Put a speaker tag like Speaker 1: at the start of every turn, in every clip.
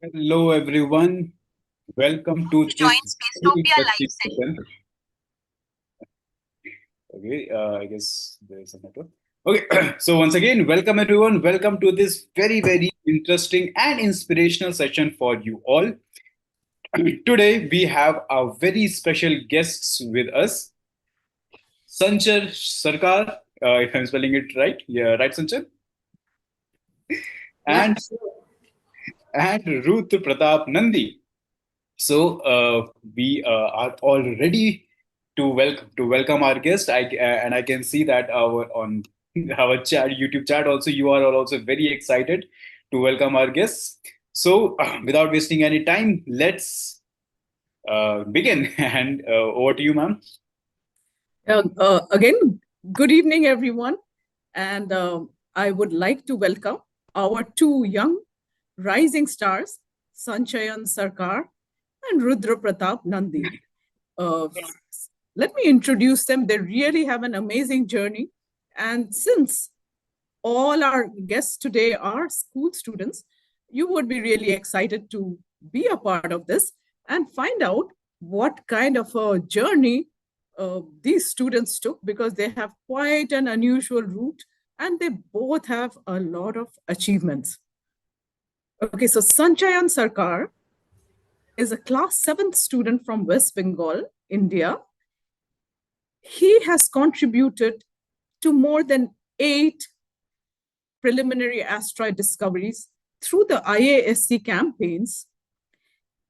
Speaker 1: Hello, everyone. Welcome to
Speaker 2: To
Speaker 1: this
Speaker 2: join
Speaker 1: very
Speaker 2: Spacetopia
Speaker 1: interesting
Speaker 2: live session.
Speaker 1: session. Okay, I guess there's a network. Okay, so once again, welcome everyone. Welcome to this very interesting and inspirational session for you all. Today, we have our very special guests with us, Sanchar Sarkar, if I'm spelling it right. Yeah, right, Sanchar?
Speaker 2: Yeah,
Speaker 1: And, and Ruth Pratap Nandi. So we are all ready to welcome our guest. And I can see that our on our chat YouTube chat also you are all also very excited to welcome our guests. So without wasting any time, let's begin. And over to you, ma'am.
Speaker 3: Again, good evening, everyone. And I would like to welcome our two young rising stars, Sanchayan Sarkar and Rudra Pratap Nandi. Uh, Let me introduce them. They really have an amazing journey. And since all our guests today are school students, you would be really excited to be a part of this and find out what kind of a journey these students took because they have quite an unusual route and they both have a lot of achievements. Okay, so Sanchayan Sarkar is a class 7th student from West Bengal, India. He has contributed to more than 8 preliminary asteroid discoveries through the IASC campaigns,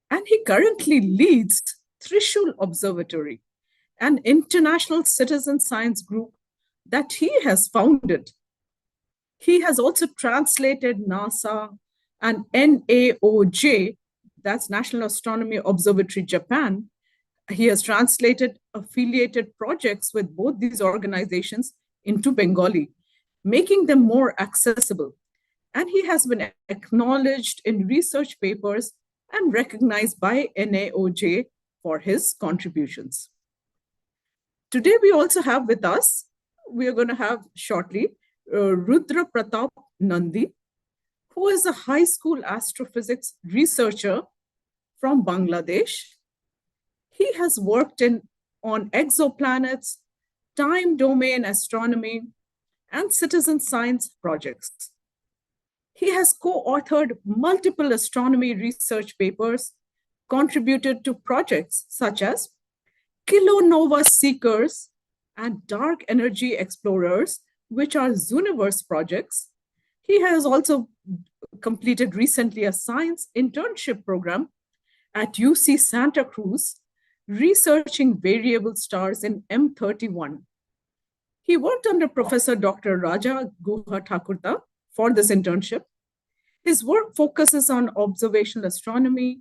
Speaker 3: and he currently leads Trishul Observatory, an international citizen science group that he has founded. He has also translated NASA and NAOJ, that's National Astronomy Observatory Japan. He has translated affiliated projects with both these organizations into Bengali, making them more accessible. And he has been acknowledged in research papers and recognized by NAOJ for his contributions. Today, we also have with us, we are going to have shortly, Rudra Pratap Nandi, who is a high school astrophysics researcher from Bangladesh. He has worked on exoplanets, time domain astronomy, and citizen science projects. He has co authored multiple astronomy research papers, contributed to projects such as kilonova seekers and dark energy explorers, which are Zooniverse projects. He has also completed recently a science internship program at UC Santa Cruz, researching variable stars in M31. He worked under Professor Dr. Raja Guha Thakurta for this internship. His work focuses on observational astronomy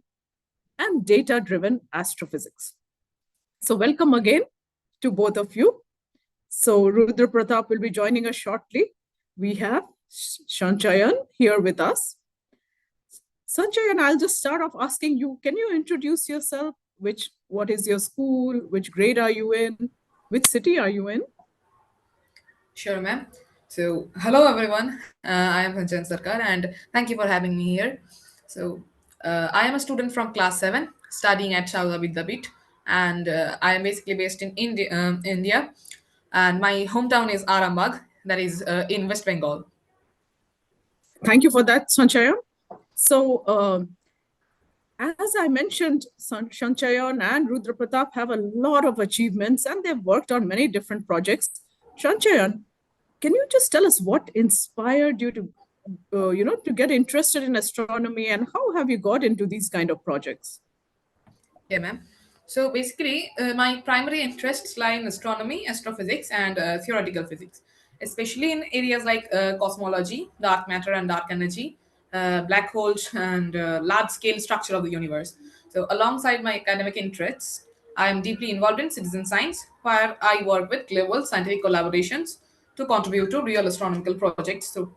Speaker 3: and data driven astrophysics. So, welcome again to both of you. So, Rudra Pratap will be joining us shortly. We have Sanchayan here with us. Sanchayan, I'll just start off asking you, can you introduce yourself? What is your school? Which grade are you in? Which city are you in?
Speaker 2: Sure, ma'am. So, hello everyone. I am Sanchayan Sarkar, and thank you for having me here. So, I am a student from class 7 studying at Shaula Vidyapith, and I am basically based in India, and my hometown is Arambagh, that is in West Bengal.
Speaker 3: Thank you for that, Sanchayan. So, as I mentioned, Sanchayan and Rudra Pratap have a lot of achievements and they've worked on many different projects. Sanchayan, can you just tell us what inspired you to get interested in astronomy and how have you got into these kind of projects?
Speaker 2: Yeah, ma'am. So basically, my primary interests lie in astronomy, astrophysics, and theoretical physics, especially in areas like cosmology, dark matter and dark energy, black holes, and large-scale structure of the universe. So, alongside my academic interests, I am deeply involved in citizen science, where I work with global scientific collaborations to contribute to real astronomical projects through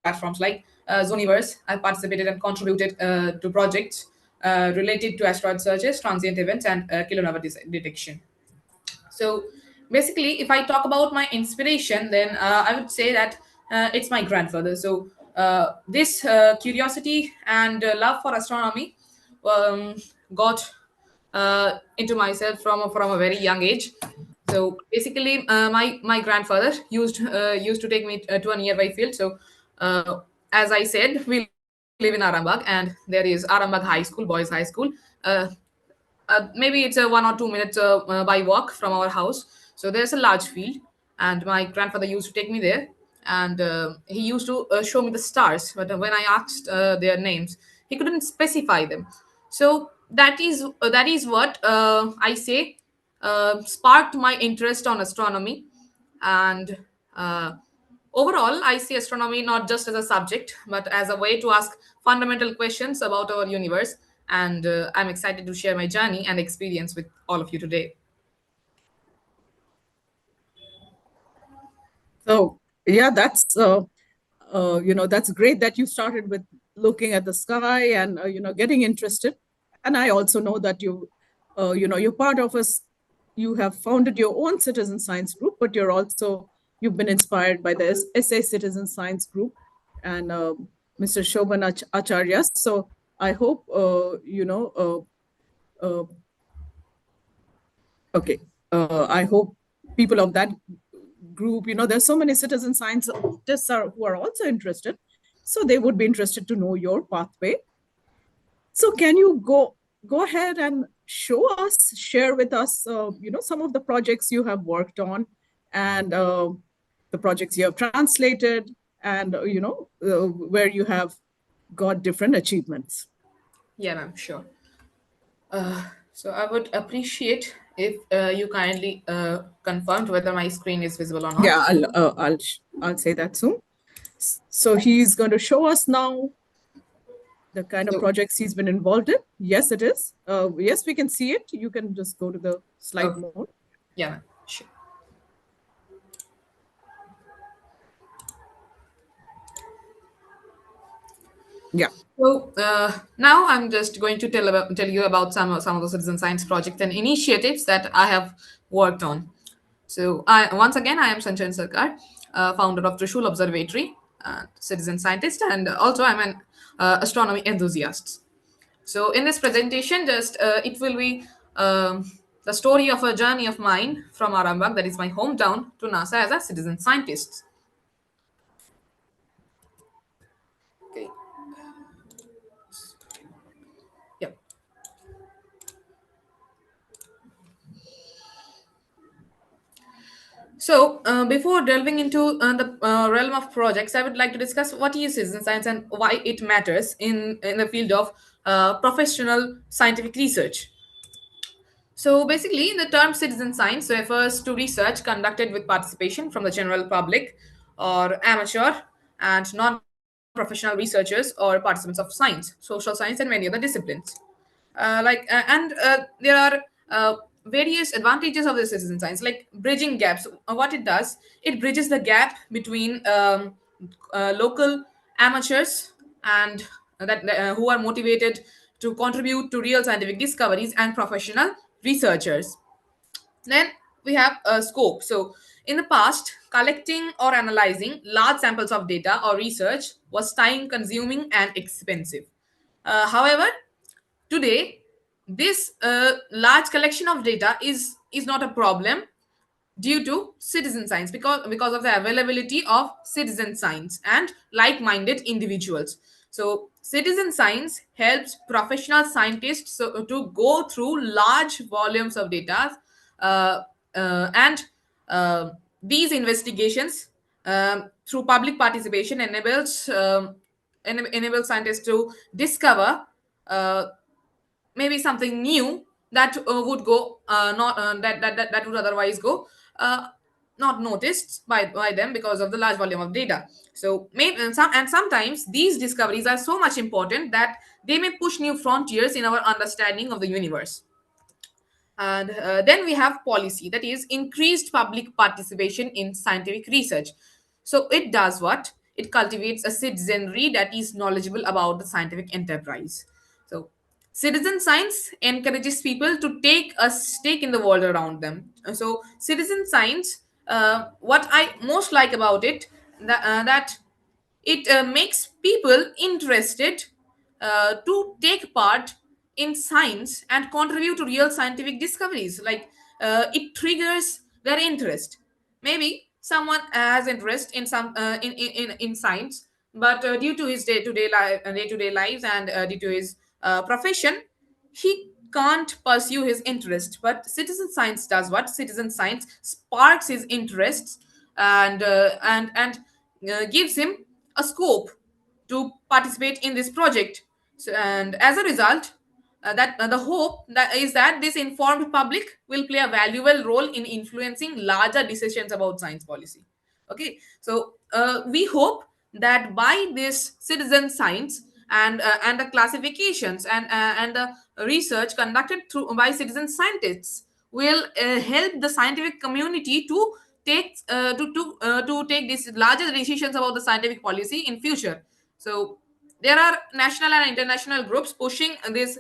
Speaker 2: platforms like Zooniverse. I participated and contributed to projects related to asteroid searches, transient events, and kilonova detection. So basically, if I talk about my inspiration, then I would say that it's my grandfather. So this curiosity and love for astronomy um, got into myself from a very young age. So basically, my grandfather used to take me to a nearby field. So uh, as I said, we live in Arambagh, and there is Arambagh High School, boys high school. uh, Maybe it's a 1 or 2 minutes by walk from our house. So there's a large field, and my grandfather used to take me there, and he used to show me the stars. But when I asked their names, he couldn't specify them. So that is what I say sparked my interest on astronomy. And uh, overall, I see astronomy not just as a subject, but as a way to ask fundamental questions about our universe. And I'm excited to share my journey and experience with all of you today.
Speaker 3: So yeah, that's great that you started with looking at the sky and getting interested. And I also know that you're part of us. You have founded your own citizen science group, but you've been inspired by the SA Citizen Science Group and Mr. Shobhan Acharya. So I hope uh, okay. I hope people of that group, there's so many citizen scientists who are also interested. So they would be interested to know your pathway. So can you go ahead and share with us, some of the projects you have worked on and the projects you have translated and, where you have got different achievements.
Speaker 2: Yeah, ma'am, sure. So I would appreciate if you kindly confirmed whether my screen is visible or not.
Speaker 3: Yeah, I'll say that soon. So he's going to show us now the kind of
Speaker 2: So,
Speaker 3: projects he's been involved in. Yes, it is. Yes, we can see it. You can just go to the slide
Speaker 2: okay.
Speaker 3: mode.
Speaker 2: Yeah, ma'am, sure.
Speaker 3: Yeah.
Speaker 2: So now I'm just going to tell you about some of the citizen science projects and initiatives that I have worked on. So once again, I am Sanchayan Sarkar, founder of Trishul Observatory, citizen scientist, and also I'm an astronomy enthusiast. So in this presentation, just it will be the story of a journey of mine from Arambagh, that is my hometown, to NASA as a citizen scientist. Okay. Yep. So, before delving into the realm of projects, I would like to discuss what is citizen science and why it matters in the field of professional scientific research. So, basically, the term citizen science refers to research conducted with participation from the general public or amateur and non professional researchers or participants of science, social science, and many other disciplines. There are various advantages of the citizen science, like bridging gaps. What it does, it bridges the gap between local amateurs and who are motivated to contribute to real scientific discoveries and professional researchers. Then we have a scope. So, in the past, collecting or analyzing large samples of data or research was time consuming and expensive. However, today, this large collection of data is not a problem due to citizen science, because of the availability of citizen science and like-minded individuals. So citizen science helps professional scientists to go through large volumes of data, uh, and uh, these investigations, through public participation, enables scientists to discover uh, maybe something new that would go not that would otherwise go uh, not noticed by them because of the large volume of data. So maybe sometimes these discoveries are so much important that they may push new frontiers in our understanding of the universe. And then we have policy, that is increased public participation in scientific research. So it does what? It cultivates a citizenry that is knowledgeable about the scientific enterprise. So citizen science encourages people to take a stake in the world around them. So citizen science, what I most like about it, that it makes people interested to take part in science and contribute to real scientific discoveries. Like it triggers their interest. Maybe someone has interest in some in science, but due to his day-to-day lives and due to his profession, he can't pursue his interest. But citizen science does what? Citizen science sparks his interests and gives him a scope to participate in this project. So, and as a result, that the hope that is that this informed public will play a valuable role in influencing larger decisions about science policy. Okay, so we hope that by this citizen science and the classifications and the research conducted through by citizen scientists will help the scientific community to take these larger decisions about the scientific policy in future. So there are national and international groups pushing this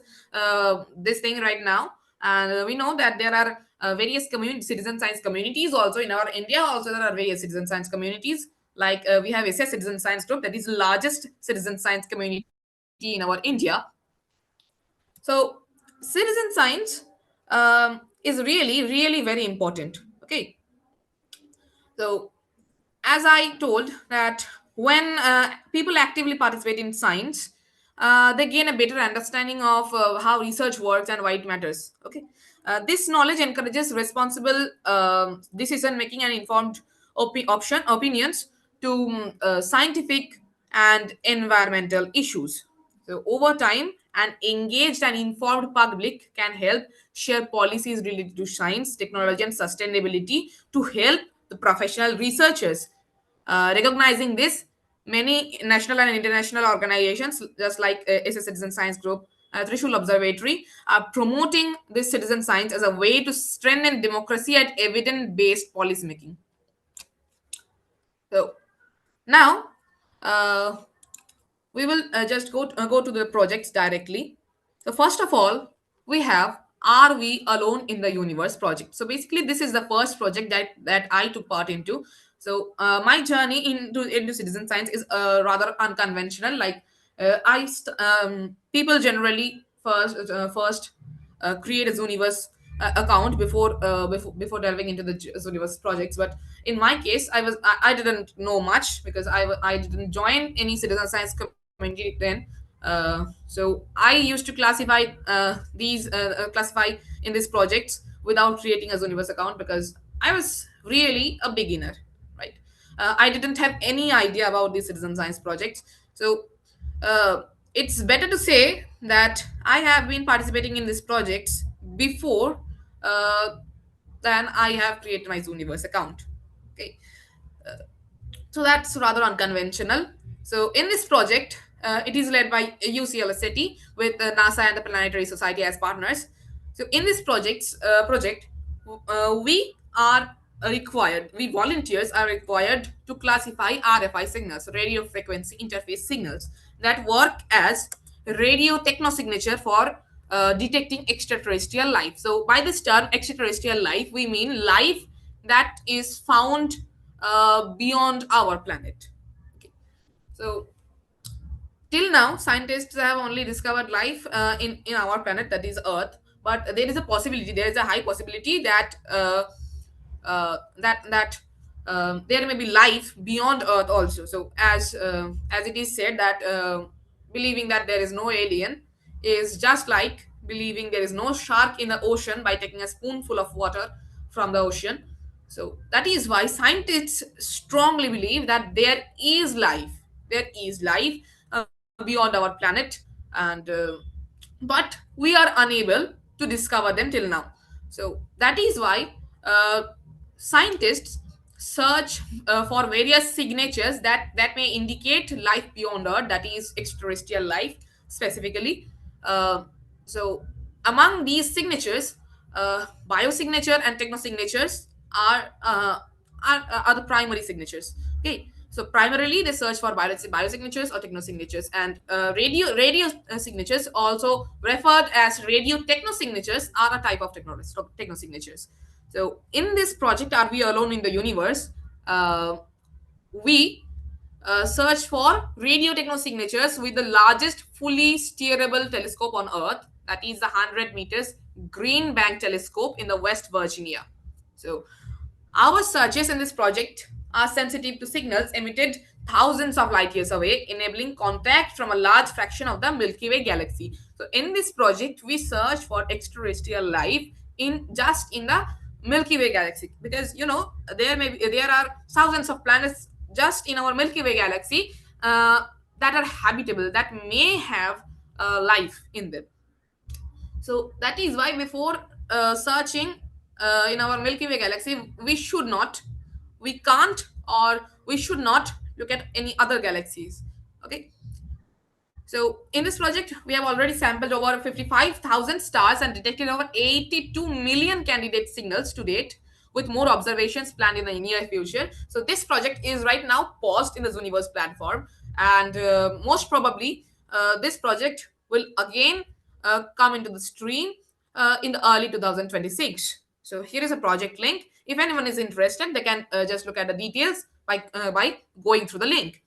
Speaker 2: thing right now, and we know that there are various community citizen science communities also in our India. Also there are various citizen science communities, like we have SS Citizen Science Group, that is the largest citizen science community in our India. So citizen science is really very important. Okay, so as I told that when people actively participate in science, they gain a better understanding of how research works and why it matters. Okay, this knowledge encourages responsible decision making and informed opinions to scientific and environmental issues. So over time, an engaged and informed public can help share policies related to science, technology, and sustainability to help the professional researchers. Recognizing this, many national and international organizations, just like SS Citizen Science Group, Trishul Observatory, are promoting this citizen science as a way to strengthen democracy and evidence-based policymaking. So now, uh, we will just go to the projects directly. So first of all, we have Are We Alone in the Universe project. So basically, this is the first project that I took part into. So my journey into citizen science is rather unconventional. Like people generally first create a Zooniverse account before delving into the Zooniverse projects. But in my case, I didn't know much because I didn't join any citizen science community then. So I used to classify in these projects without creating a Zooniverse account because I was really a beginner, right? I didn't have any idea about these citizen science projects. So it's better to say that I have been participating in these projects before uh, than I have created my Zooniverse account. Okay, so that's rather unconventional. So in this project, it is led by UCLSAT with NASA and the Planetary Society as partners. So in this project, we volunteers are required to classify RFI signals, radio frequency interface signals, that work as radio technosignature for detecting extraterrestrial life. So by this term extraterrestrial life, we mean life that is found beyond our planet. Okay. So till now, scientists have only discovered life in our planet, that is Earth. But there is a possibility, there is a high possibility that there may be life beyond Earth also. So as it is said that believing that there is no alien is just like believing there is no shark in the ocean by taking a spoonful of water from the ocean. So that is why scientists strongly believe that there is life beyond our planet, and but we are unable to discover them till now. So that is why scientists search for various signatures that may indicate life beyond Earth, that is extraterrestrial life specifically. Uh, so among these signatures, biosignature and technosignatures are uh, are the primary signatures. Okay, so primarily they search for biosignatures or technosignatures, and radio signatures, also referred as radio technosignatures, are a type of technosignatures. So in this project, Are We Alone in the Universe, we search for radio technosignatures with the largest fully steerable telescope on Earth, that is the 100 meters Green Bank telescope in the West Virginia. So, our searches in this project are sensitive to signals emitted thousands of light years away, enabling contact from a large fraction of the Milky Way galaxy. So, in this project, we search for extraterrestrial life in the Milky Way galaxy, because there are thousands of planets just in our Milky Way galaxy that are habitable, that may have life in them. So that is why before searching in our Milky Way galaxy, we can't, or we should not look at any other galaxies. Okay. So in this project, we have already sampled over 55,000 stars and detected over 82 million candidate signals to date, with more observations planned in the near future. So this project is right now paused in the Zooniverse platform, and most probably this project will again come into the stream in the early 2026. So here is a project link. If anyone is interested, they can just look at the details by going through the link.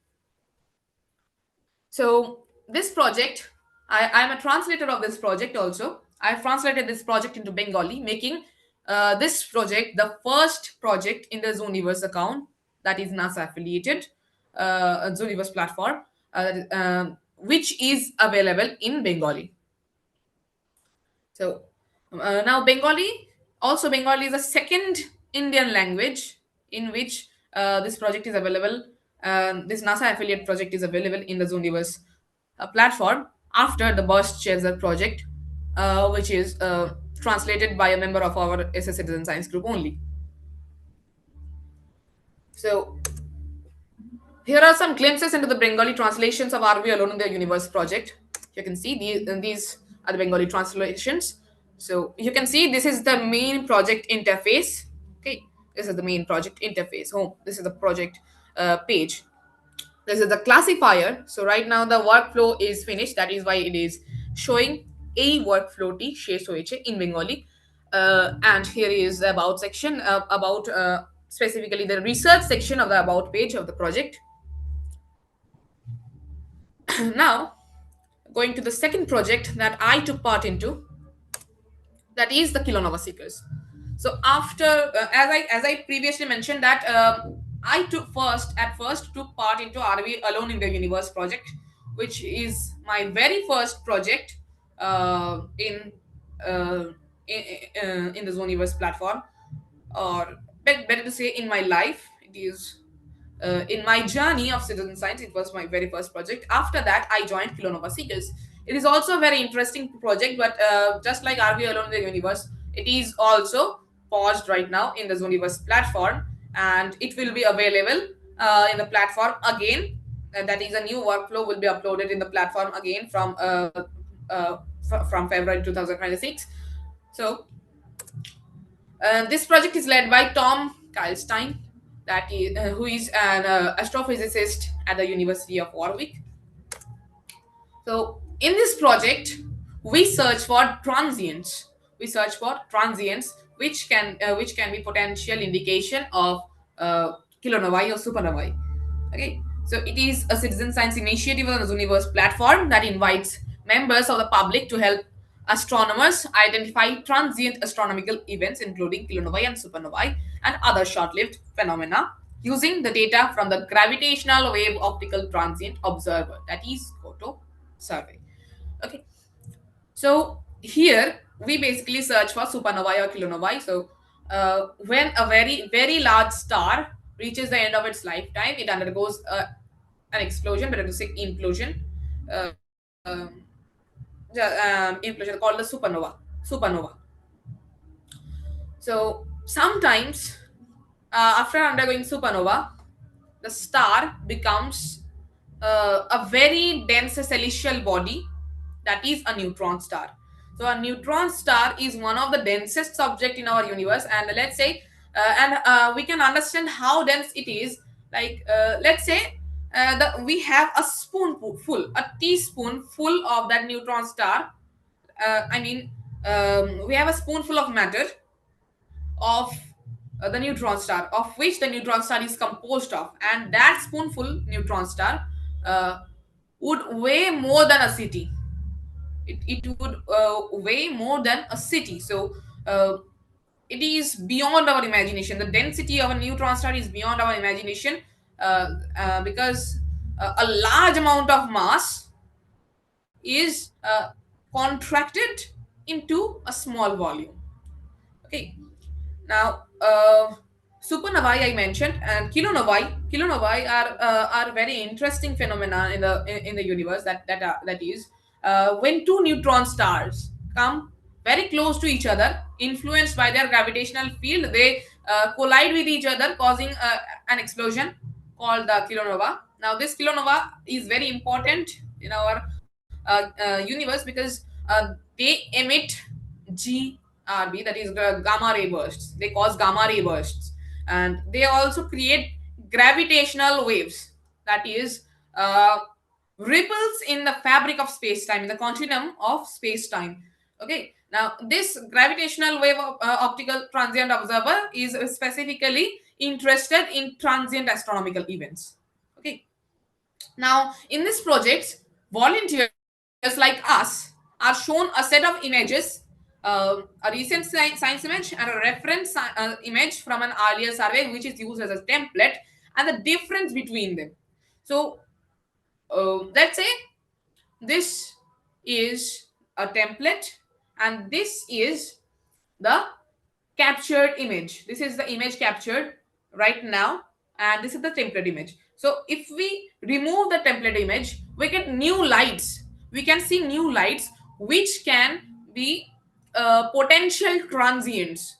Speaker 2: So this project, I'm a translator of this project also. I've translated this project into Bengali, making this project the first project in the Zooniverse account that is NASA affiliated Zooniverse platform, which is available in Bengali. So now Bengali is a second Indian language in which this project is available. This NASA affiliate project is available in the Zooniverse platform after the Burst Chaser project, which is translated by a member of our SS Citizen Science group only. So here are some glimpses into the Bengali translations of Are We Alone in the Universe project. You can see these are the Bengali translations. So you can see this is the main project interface. Okay, this is the main project interface. This is the project page. This is the classifier. So right now the workflow is finished. That is why it is showing a workflow T in Bengali. And here is the about section about specifically the research section of the about page of the project. Now, going to the second project that I took part into, that is the Kilonova Seekers. So after, as I previously mentioned that I at first took part into Are We Alone in the Universe project, which is my very first project in uh, in the Zooniverse platform, or better to say, in my life. It is in my journey of citizen science. It was my very first project. After that, I joined Kilonova Seekers. It is also a very interesting project, but just like Are We Alone in the Universe, it is also paused right now in the Zooniverse platform, and it will be available in the platform again. And that is a new workflow will be uploaded in the platform again from February 2026. So this project is led by Tom Keilstein, who is an astrophysicist at the University of Warwick. So, in this project, we search for transients. We search for transients which can be potential indication of kilonovae or supernovae. Okay, so it is a citizen science initiative on the Zooniverse platform that invites members of the public to help astronomers identify transient astronomical events, including kilonovae and supernovae and other short-lived phenomena, using the data from the gravitational wave optical transient observer, that is GOTO survey. Okay, so here we basically search for supernovae or kilonovae. So when a very very large star reaches the end of its lifetime, it undergoes an explosion, better to say implosion, implosion called the supernova. So sometimes after undergoing supernova, the star becomes a very dense celestial body, that is a neutron star. So a neutron star is one of the densest object in our universe, and let's say and we can understand how dense it is. Like let's say we have a spoonful, a teaspoon full of that neutron star. I mean, we have a spoonful of matter of the neutron star, of which the neutron star is composed of, and that spoonful neutron star uh, would weigh more than a city. It would weigh more than a city. So it is beyond our imagination. The density of a neutron star is beyond our imagination, because a large amount of mass is contracted into a small volume. Okay. Now, supernovae I mentioned, and kilonovae are very interesting phenomena in the universe. That is, when two neutron stars come very close to each other, influenced by their gravitational field, they collide with each other, causing an explosion called the kilonova. Now, this kilonova is very important in our universe because they emit GRB, that is gamma ray bursts. They cause gamma ray bursts, and they also create gravitational waves. That is, ripples in the fabric of space time, in the continuum of space time. Okay. Now, this gravitational wave optical transient observer is specifically interested in transient astronomical events. Okay. Now, in this project, volunteers like us are shown a set of images, a recent science image and a reference image from an earlier survey, which is used as a template, and the difference between them. So, let's say this is a template, and this is the captured image. This is the image captured right now, and this is the template image. So if we remove the template image, we get new lights. We can see new lights, which can be potential transients.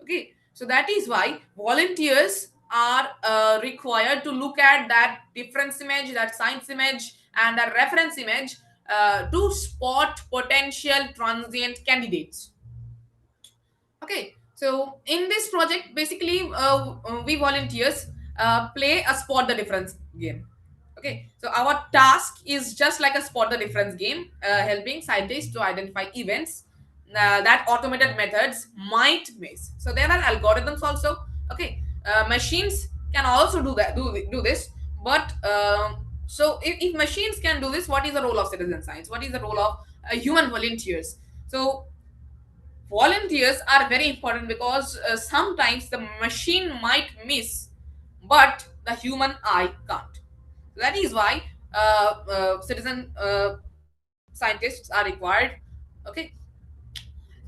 Speaker 2: Okay, so that is why volunteers are required to look at that difference image, that science image, and that reference image to spot potential transient candidates. Okay, so in this project, basically, we volunteers play a spot the difference game. Okay, so our task is just like a spot the difference game, helping scientists to identify events that automated methods might miss. So there are algorithms also. Okay, machines can also do this, but so if machines can do this, what is the role of citizen science? What is the role of human volunteers? So volunteers are very important because sometimes the machine might miss, but the human eye can't. That is why citizen scientists are required. Okay,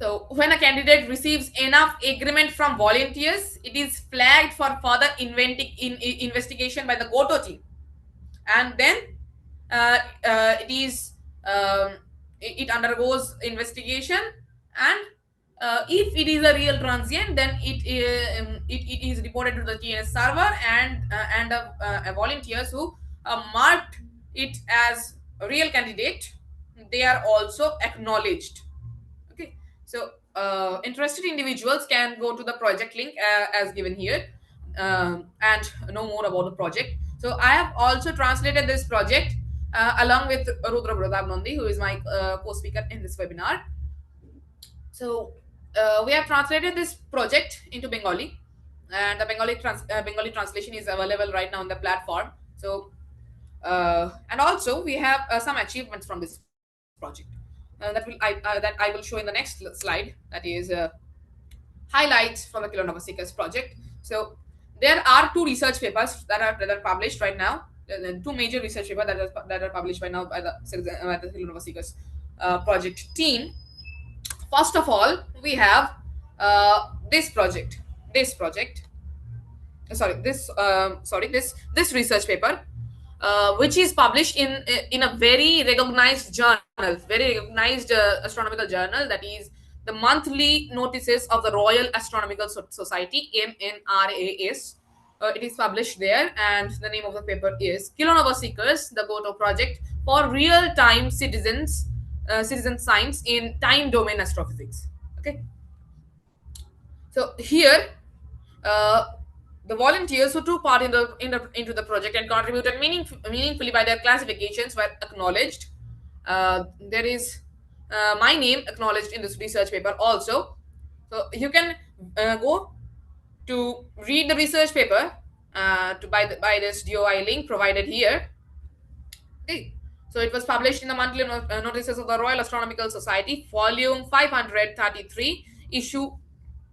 Speaker 2: so when a candidate receives enough agreement from volunteers, it is flagged for further investigation by the goto team, and then it is um, it undergoes investigation, and if it is a real transient, then it is reported to the TNS server, and volunteers who marked it as a real candidate, they are also acknowledged. Okay, so interested individuals can go to the project link as given here, and know more about the project. So I have also translated this project along with Rudra Pratap Nandi, who is my co-speaker in this webinar. So we have translated this project into Bengali, and the Bengali translation is available right now on the platform. So and also we have some achievements from this project that I will show in the next slide. That is highlights from the Kilonova Seekers project. So there are two research papers that are published right now. Two major research papers that are published right now by the Kilonova Seekers project team. First of all, we have this project. This project. This research paper, which is published in a very recognized journal, very recognized astronomical journal, that is the monthly notices of the Royal Astronomical Society, MNRAS. It is published there, and the name of the paper is Kilonova Seekers, the GOTO project for real-time citizen science in time domain astrophysics. Okay, so here uh, the volunteers who took part into the project and contributed meaningfully by their classifications were acknowledged. There is my name acknowledged in this research paper also. So you can go to read the research paper by this DOI link provided here. Okay. So it was published in the monthly notices of the Royal Astronomical Society, volume 533, issue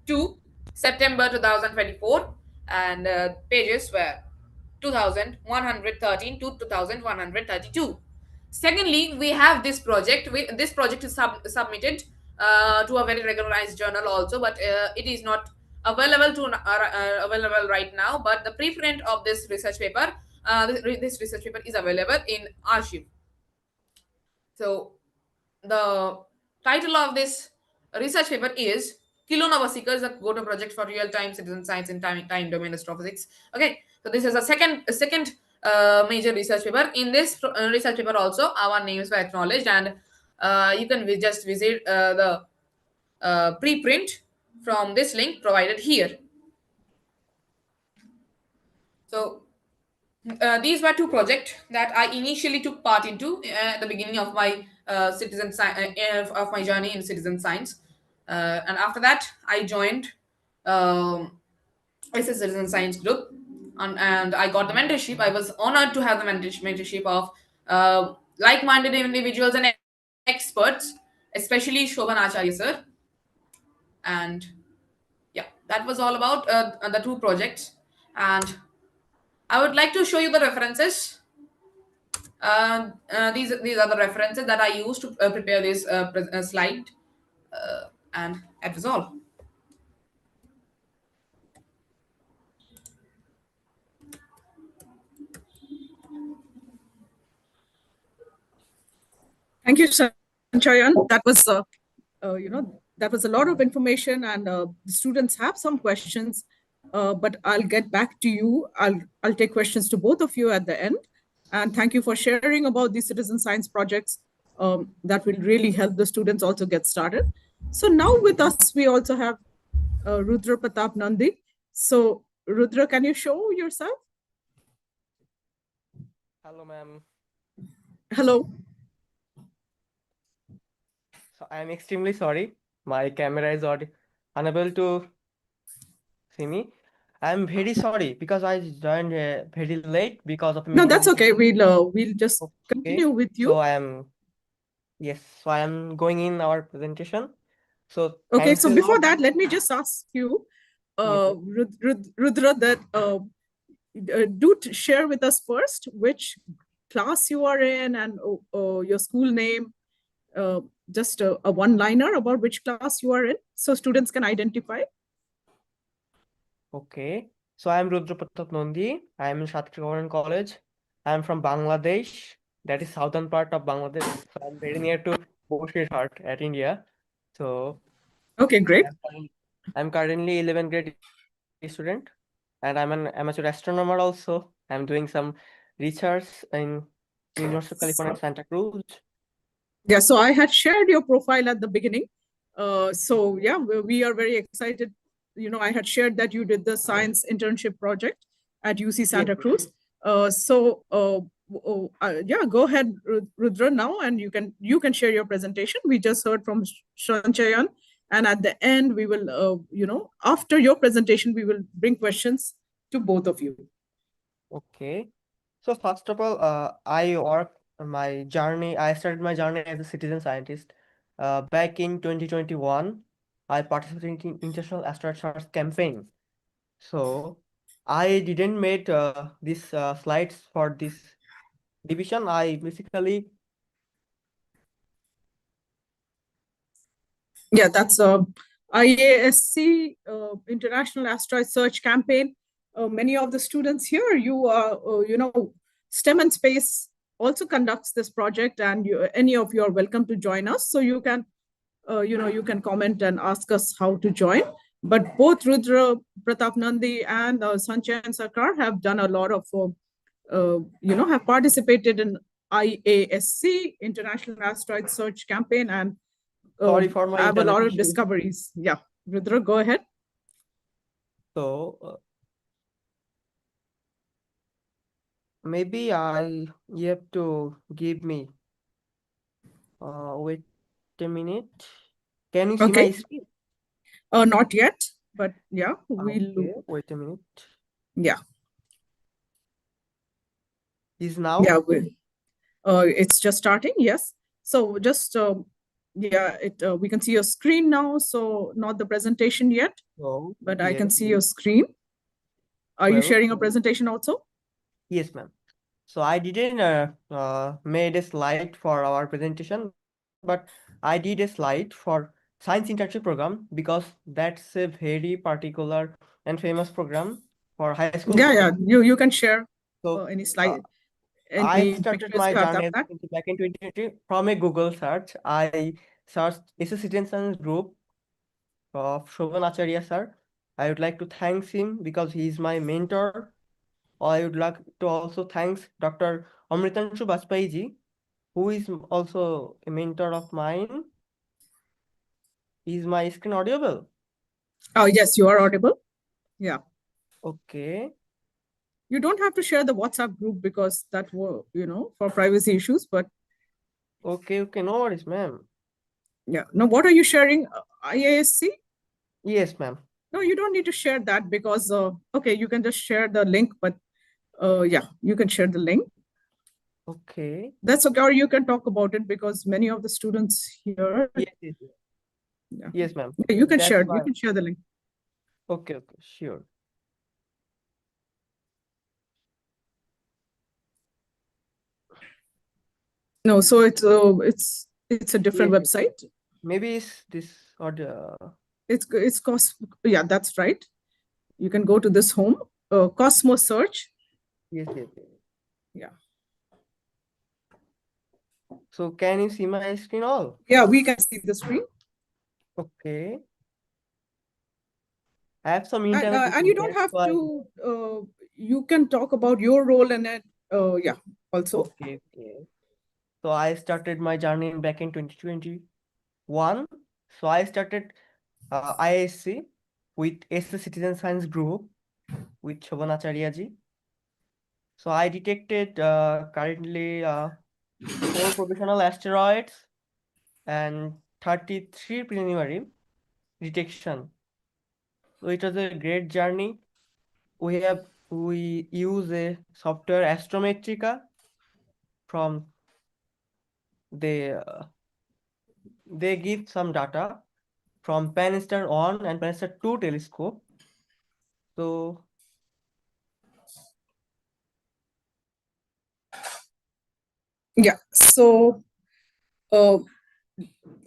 Speaker 2: 2, September 2024, and pages were 2113 to 2132. Secondly, we have this project. This project is submitted to a very recognized journal also, but it is not available right now. But the preprint of this research paper, this research paper is available in archive. So the title of this research paper is Kilonova Seekers, a go-to project for real-time citizen science in time domain astrophysics. Okay, so this is a second major research paper. In this research paper also, our names were acknowledged, and you can just visit the preprint from this link provided here. So these were two projects that I initially took part into at the beginning of my of my journey in citizen science, and after that I joined as a citizen science group, and I got the mentorship. I was honored to have the mentorship of like-minded individuals and experts, especially Shobhan Acharya sir, and yeah, that was all about the two projects, and I would like to show you the references. These are the references that I used to prepare this slide, and that was all.
Speaker 3: Thank you, Sanchayan. That was, that was a lot of information, and the students have some questions, but I'll get back to you. I'll take questions to both of you at the end. And thank you for sharing about these citizen science projects. That will really help the students also get started. So now with us, we also have Rudra Pratap Nandi. So Rudra, can you show yourself?
Speaker 4: Hello, ma'am.
Speaker 3: Hello.
Speaker 4: So I am extremely sorry. My camera is unable to see me. I am very sorry because I joined very late because of
Speaker 3: No, that's
Speaker 4: meeting.
Speaker 3: okay. We'll just continue with you.
Speaker 4: So so I am going in our presentation. So
Speaker 3: okay.
Speaker 4: thank
Speaker 3: So
Speaker 4: you,
Speaker 3: before
Speaker 4: Lord.
Speaker 3: that, let me just ask you,
Speaker 4: Yes,
Speaker 3: Rudra, that share with us first which class you are in and your school name. Just a one-liner about which class you are in, so students can identify.
Speaker 4: Okay. So I am Rudra Pratap Nandi. I am in Sanchayan College. I am from Bangladesh. That is southern part of Bangladesh. So I'm very near to Bosirhat at India. So
Speaker 3: okay, great.
Speaker 4: I'm currently 11th grade student, and I'm an amateur astronomer also. I'm doing some research in University of California, Santa Cruz.
Speaker 3: Yeah, so I had shared your profile at the beginning. So yeah, we are very excited. I had shared that you did the science internship project at UC Santa Cruz. Yeah, go ahead, Rudra, now, and you can share your presentation. We just heard from Sanchayan, and at the end, we will, after your presentation, we will bring questions to both of you.
Speaker 4: Okay. So first of all, I started my journey as a citizen scientist. Back in 2021, I participated in International Asteroid Search campaign. So I didn't make these slides for this division. I basically
Speaker 3: Yeah, that's a IASC International Asteroid Search Campaign. Many of the students here, STEM and Space also conducts this project, and any of you are welcome to join us. So you can, you can comment and ask us how to join. But both Rudra Pratap Nandi and Sanchayan Sarkar have done a lot of, have participated in IASC International Asteroid Search Campaign, and
Speaker 4: sorry for my
Speaker 3: I have a lot of
Speaker 4: internet issue.
Speaker 3: discoveries. Yeah, Rudra, go ahead.
Speaker 4: So maybe you have to give me wait a minute. Can you see my
Speaker 3: Okay.
Speaker 4: screen?
Speaker 3: Not yet. but yeah,
Speaker 4: Okay, wait a minute.
Speaker 3: yeah,
Speaker 4: Is now?
Speaker 3: yeah, it's just starting. Yes. So just, yeah, we can see your screen now. So not the presentation yet,
Speaker 4: Oh,
Speaker 3: but I
Speaker 4: yes.
Speaker 3: can see your screen. Are you
Speaker 4: Well,
Speaker 3: sharing a presentation also?
Speaker 4: yes, ma'am. So I didn't made a slide for our presentation, but I did a slide for science internship program because that's a very particular and famous program for high school
Speaker 3: Yeah, yeah.
Speaker 4: students.
Speaker 3: You can share
Speaker 4: So
Speaker 3: any slide,
Speaker 4: I
Speaker 3: any
Speaker 4: started
Speaker 3: pictures
Speaker 4: my
Speaker 3: of
Speaker 4: journey
Speaker 3: that.
Speaker 4: back in 2020 from a Google search. I searched SS Citizens Group of Shobhan Acharya sir. I would like to thank him because he is my mentor. I would like to also thanks Dr. Amritanshu Bajpai ji, who is also a mentor of mine. Is my screen audible?
Speaker 3: Oh, yes, you are audible. Yeah.
Speaker 4: Okay.
Speaker 3: You don't have to share the WhatsApp group because that were, for privacy issues, but
Speaker 4: Okay, no worries, ma'am.
Speaker 3: yeah. Now, what are you sharing? IASC?
Speaker 4: Yes, ma'am.
Speaker 3: No, you don't need to share that because, okay, you can just share the link, but yeah, you can share the link.
Speaker 4: Okay.
Speaker 3: That's okay, or you can talk about it because many of the students here.
Speaker 4: Yes,
Speaker 3: Yeah.
Speaker 4: yes, ma'am.
Speaker 3: Yeah, you can
Speaker 4: That's
Speaker 3: share.
Speaker 4: why.
Speaker 3: You can share the link.
Speaker 4: Okay, sure.
Speaker 3: No, so it's a different
Speaker 4: Yes,
Speaker 3: website.
Speaker 4: maybe it's this or the.
Speaker 3: It's cost. Yeah, that's right. You can go to this home, Cosmos search.
Speaker 4: Yes.
Speaker 3: Yeah.
Speaker 4: So can you see my screen all?
Speaker 3: Yeah, we can see the screen.
Speaker 4: Okay. I have some internet
Speaker 3: And
Speaker 4: issues,
Speaker 3: you don't
Speaker 4: that's
Speaker 3: have
Speaker 4: why.
Speaker 3: to. You can talk about your role in it. Yeah. Also.
Speaker 4: Okay. So I started my journey back in 2021. So I started ISC with SS Citizen Science Group with Shobhan Acharya ji. So I detected currently 4 professional asteroids and 33 preliminary detection. So it was a great journey. We use a software Astrometrica from they they give some data from Pan-STAR 1 and Pan-STAR 2 telescope. So
Speaker 3: Yeah. So, uh,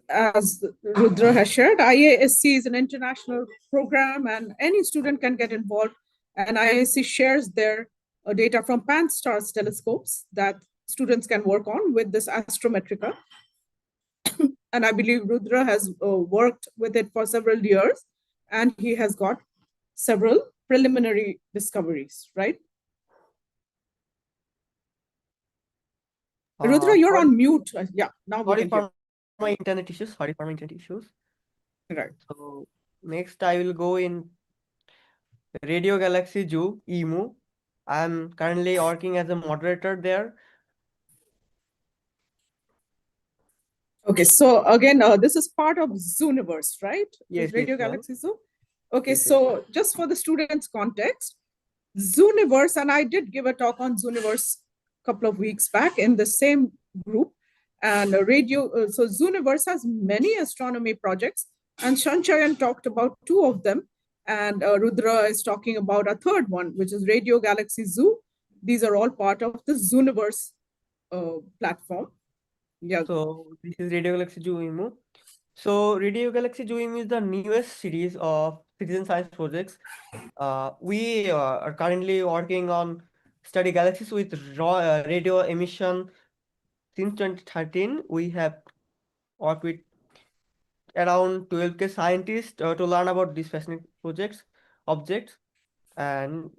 Speaker 3: as Rudra has shared, IASC is an international program, and any student can get involved. And IASC shares their data from Pan-STARRS telescopes that students can work on with this Astrometrica. And I believe Rudra has worked with it for several years, and he has got several preliminary discoveries, right? Rudra, you're
Speaker 4: sorry,
Speaker 3: on mute. Yeah, now we
Speaker 4: sorry
Speaker 3: can hear.
Speaker 4: for my internet issues. Sorry for my internet issues.
Speaker 3: Right.
Speaker 4: So next I will go in Radio Galaxy Zoo EMU. I'm currently working as a moderator there.
Speaker 3: Okay, so again, this is part of Zooniverse, right?
Speaker 4: Yes,
Speaker 3: This Radio
Speaker 4: ma'am.
Speaker 3: Galaxy Zoo. Okay,
Speaker 4: Yes.
Speaker 3: so just for the students' context, Zooniverse, and I did give a talk on Zooniverse a couple of weeks back in the same group. And so Zooniverse has many astronomy projects, and Sanchayan talked about two of them, and Rudra is talking about a third one, which is Radio Galaxy Zoo. These are all part of the Zooniverse platform. Yeah.
Speaker 4: So this is Radio Galaxy Zoo EMU. So Radio Galaxy Zoo EMU is the newest series of citizen science projects. We are currently working on study galaxies with raw radio emission. Since 2013, we have worked with around 12K scientists to learn about these fascinating projects, objects, and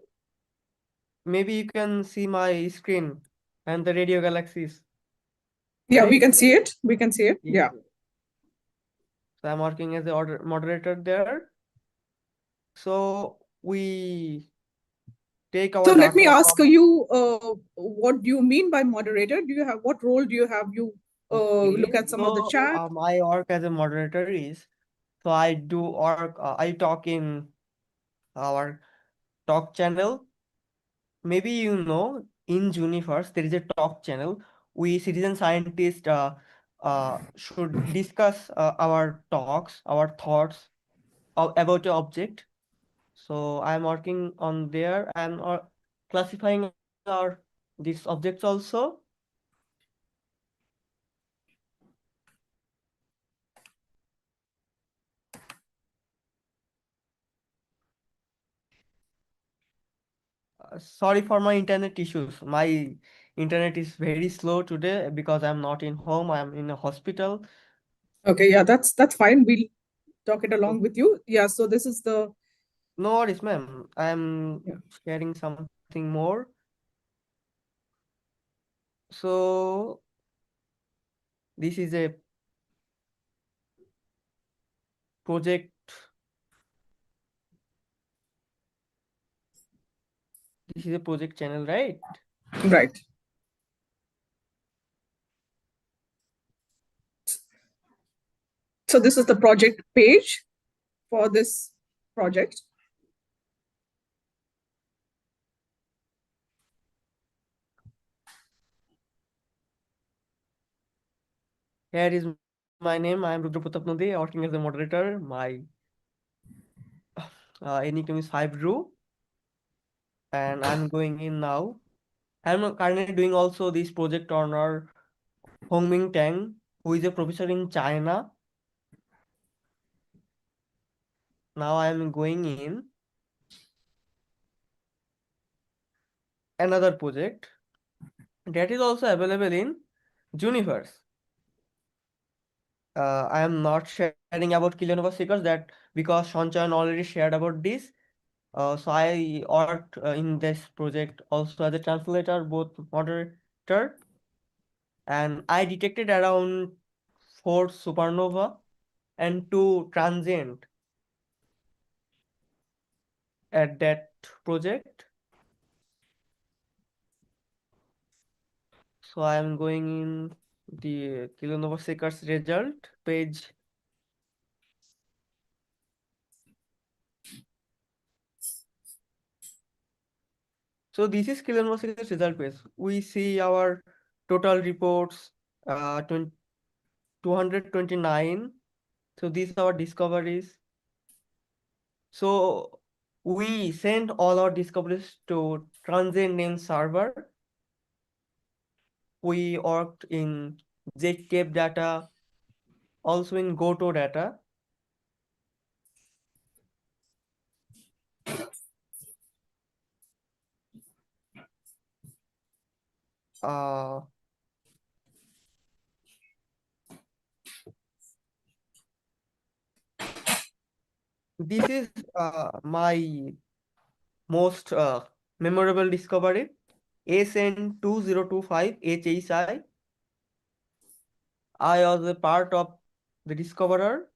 Speaker 4: maybe you can see my screen and the radio galaxies.
Speaker 3: Yeah, we
Speaker 4: Right?
Speaker 3: can see it. We can see it.
Speaker 4: Yes.
Speaker 3: Yeah.
Speaker 4: So I'm working as the moderator there. So we take
Speaker 3: So
Speaker 4: our
Speaker 3: let me
Speaker 4: data
Speaker 3: ask
Speaker 4: from.
Speaker 3: you, what do you mean by moderator? Do you have, what role do you have? You
Speaker 4: Okay,
Speaker 3: look at some of the
Speaker 4: so
Speaker 3: chat.
Speaker 4: my work as a moderator is, so I do work, I talk in our talk channel. Maybe you know, in Universe there is a talk channel. We citizen scientists should discuss our talks, our thoughts about the object. So I'm working on there and classifying our these objects also. Sorry for my internet issues. My internet is very slow today because I'm not in home. I'm in a hospital.
Speaker 3: Okay, yeah, that's fine. We'll talk it
Speaker 4: Oh,
Speaker 3: along with you. Yeah, so this is the
Speaker 4: no worries, ma'am. I'm
Speaker 3: yeah.
Speaker 4: sharing something more. So this is a project. This is a project channel, right?
Speaker 3: Right. So this is the project page for this project.
Speaker 4: Here is my name. I am Rudra Pratap Nandi, working as a moderator. My nickname is 5Ru, and I'm going in now. I'm currently doing also this project on our Hongming Tang, who is a professor in China. Now I am going in another project that is also available in Universe. I am not sharing about Kilonova Seekers that because Sanchayan already shared about this. So I worked in this project also as a translator, both moderator, and I detected around 4 supernova and 2 transient at that project. So I am going in the Kilonova Seekers result page. So this is Kilonova Seekers result page. We see our total reports, 229. So these are our discoveries. So we send all our discoveries to transient name server. We worked in Zcape data, also in Goto data. Uh, this is my most memorable discovery, SN2025 HHI. I was a part of the discoverer.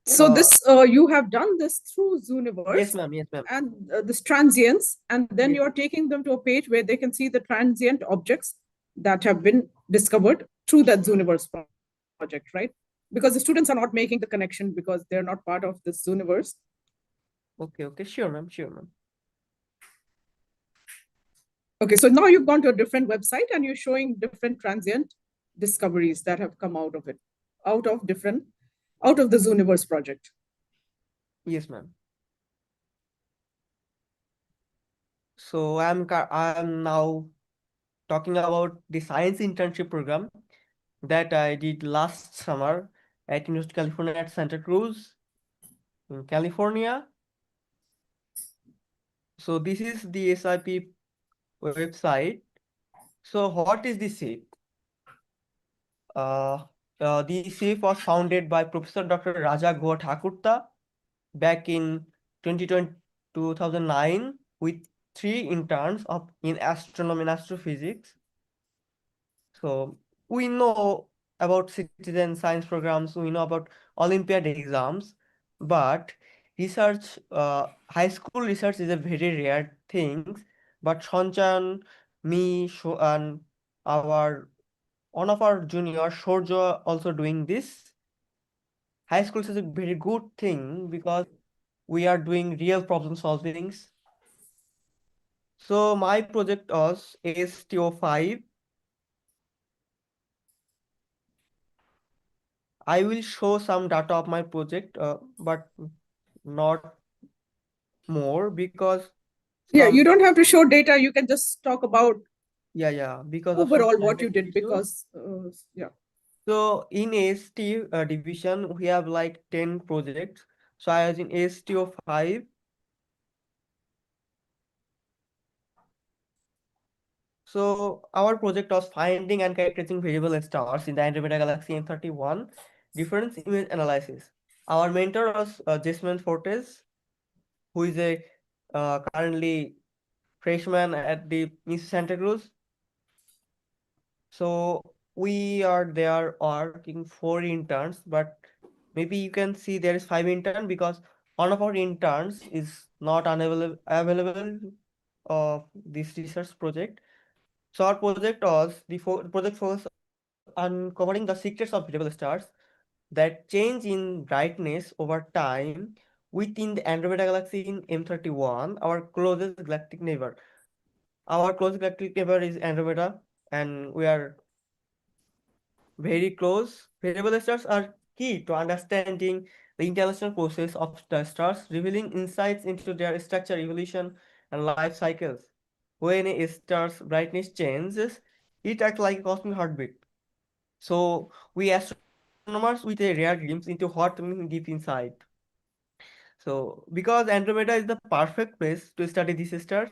Speaker 3: So this you have done this through
Speaker 4: Yes,
Speaker 3: Zooniverse
Speaker 4: ma'am. Yes, ma'am.
Speaker 3: and this transients, and then
Speaker 4: Yes.
Speaker 3: you're taking them to a page where they can see the transient objects that have been discovered through that Zooniverse project, right? Because the students are not making the connection because they're not part of this Zooniverse.
Speaker 4: Okay, okay. Sure, ma'am. Sure, ma'am.
Speaker 3: Okay, so now you've gone to a different website and you're showing different transient discoveries that have come out of it, out of the Zooniverse project.
Speaker 4: Yes, ma'am. So I'm now talking about the science internship program that I did last summer at University of California at Santa Cruz in California. So this is the SIP website. So what is the SIP? Uh, the SIP was founded by Professor Dr. Raja Goa Thakurta back in 2020, 2009 with 3 interns in astronomy and astrophysics. So we know about citizen science programs, we know about Olympiad exams. But research, high school research is a very rare thing. But Sanchayan, me, and our one of our junior Shorjo also doing this. High school is a very good thing because we are doing real problem solvings. So my project was ASTO5. I will show some data of my project, but not more because
Speaker 3: Yeah, you
Speaker 4: some,
Speaker 3: don't have to show data. You can just talk about
Speaker 4: yeah, because of some
Speaker 3: overall what you
Speaker 4: privacy
Speaker 3: did
Speaker 4: issues.
Speaker 3: because, yeah.
Speaker 4: So in AST division, we have like 10 projects. So I was in ASTO5. So our project was finding and characterizing variable stars in the Andromeda Galaxy M31, difference image analysis. Our mentor was Jasmine Fortes, who is a currently freshman at the Miss Santa Cruz. So we are there working 4 interns, but maybe you can see there is 5 intern because one of our interns is not unavailable available of this research project. So our project was project focus uncovering the secrets of variable stars that change in brightness over time within the Andromeda galaxy in M31, our closest galactic neighbor. Our closest galactic neighbor is Andromeda, and we are very close. Variable stars are key to understanding the international process of the stars, revealing insights into their structure, evolution, and life cycles. When a star's brightness changes, it acts like a cosmic heartbeat. So we astronomers with a rare glimpse into what deep inside. So because Andromeda is the perfect place to study these stars,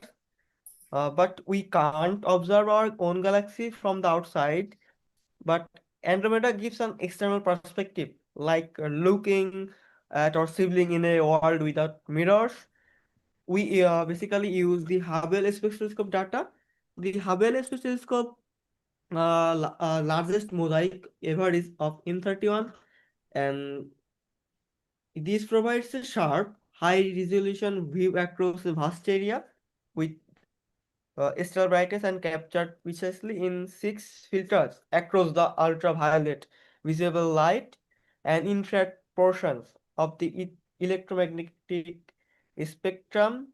Speaker 4: but we can't observe our own galaxy from the outside. But Andromeda gives an external perspective, like looking at our sibling in a world without mirrors. We basically use the Hubble Space Telescope data. The Hubble Space Telescope largest mosaic ever is of M31, and this provides a sharp, high-resolution view across a vast area with stellar brightness and captured precisely in 6 filters across the ultraviolet, visible light, and infrared portions of the electromagnetic spectrum.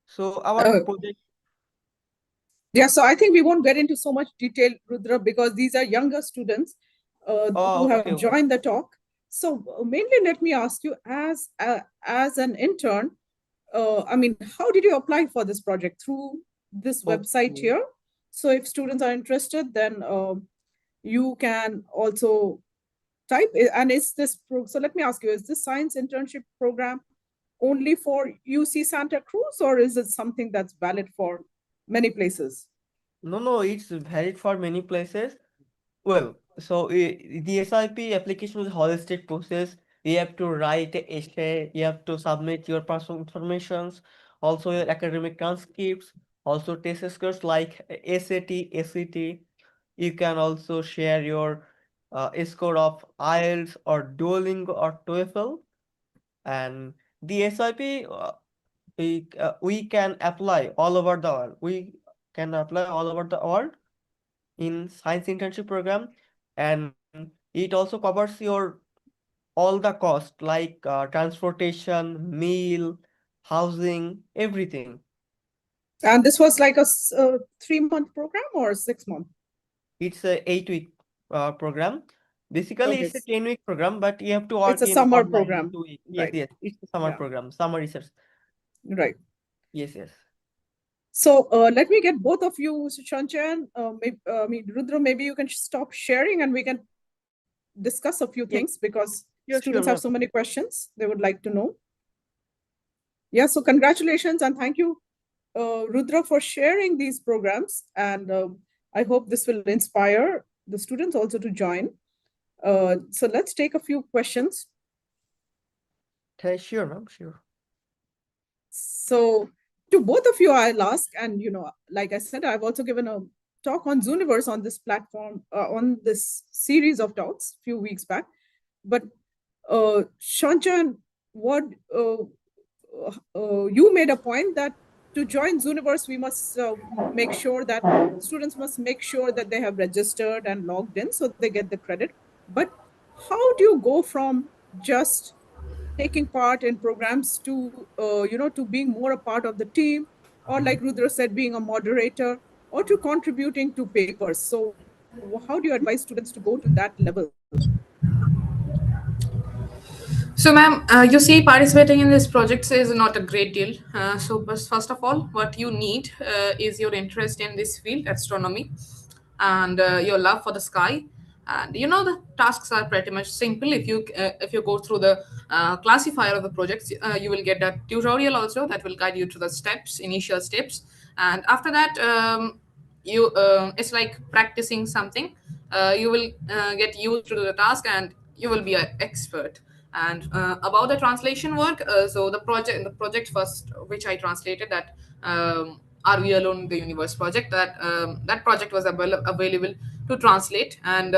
Speaker 4: So our
Speaker 3: Uh,
Speaker 4: project.
Speaker 3: Yeah, so I think we won't get into so much detail, Rudra, because these are younger students
Speaker 4: Oh,
Speaker 3: who
Speaker 4: okay,
Speaker 3: have
Speaker 4: okay.
Speaker 3: joined the talk. So mainly, let me ask you, as an intern, I mean, how did you apply for this project through this website
Speaker 4: Okay.
Speaker 3: here? So if students are interested, then you can also type. And is this so? Let me ask you: is this science internship program only for UC Santa Cruz, or is it something that's valid for many places?
Speaker 4: No, it's valid for many places. Well, so the SIP application is a holistic process. You have to write a essay, you have to submit your personal informations, also your academic transcripts, also test scores like SAT, SET. You can also share your score of IELTS or Duolingo or TOEFL. And the SIP, we can apply all over the world. We can apply all over the world in science internship program, and it also covers your all the cost like transportation, meal, housing, everything.
Speaker 3: And this was like a 3-month program or 6 month?
Speaker 4: It's a 8 week program. Basically,
Speaker 3: Okay,
Speaker 4: it's a 10 week program, but you have to
Speaker 3: it's
Speaker 4: work
Speaker 3: a
Speaker 4: in
Speaker 3: summer
Speaker 4: online
Speaker 3: program,
Speaker 4: 2 weeks. Yes,
Speaker 3: right?
Speaker 4: yes, it's a summer
Speaker 3: Yeah,
Speaker 4: program, summer research.
Speaker 3: right.
Speaker 4: Yes, yes.
Speaker 3: So let me get both of you, Shanchan, I mean, Rudra, maybe you can stop sharing and we can discuss a few things
Speaker 4: Yes,
Speaker 3: because
Speaker 4: sure,
Speaker 3: students have
Speaker 4: sure,
Speaker 3: so
Speaker 4: ma'am.
Speaker 3: many questions they would like to know. Yeah, so congratulations and thank you, Rudra, for sharing these programs. And I hope this will inspire the students also to join. So let's take a few questions.
Speaker 4: Sure, ma'am, sure.
Speaker 3: So to both of you, I'll ask, and like I said, I've also given a talk on Zooniverse on this platform, on this series of talks a few weeks back. But Sanchayan, what you made a point that to join Zooniverse, we must make sure that students must make sure that they have registered and logged in so they get the credit. But how do you go from just taking part in programs to to being more a part of the team, or like Rudra said, being a moderator, or to contributing to papers? So how do you advise students to go to that level?
Speaker 2: So, ma'am, you see, participating in these projects is not a great deal. First of all, what you need is your interest in this field, astronomy, and your love for the sky. And the tasks are pretty much simple. If you go through the classifier of the projects, you will get a tutorial also that will guide you to the initial steps, and after that, you it's like practicing something. You will get used to the task, and you will be an expert. And about the translation work, so the project first which I translated, that Are We Alone in the Universe project, that project was available to translate, and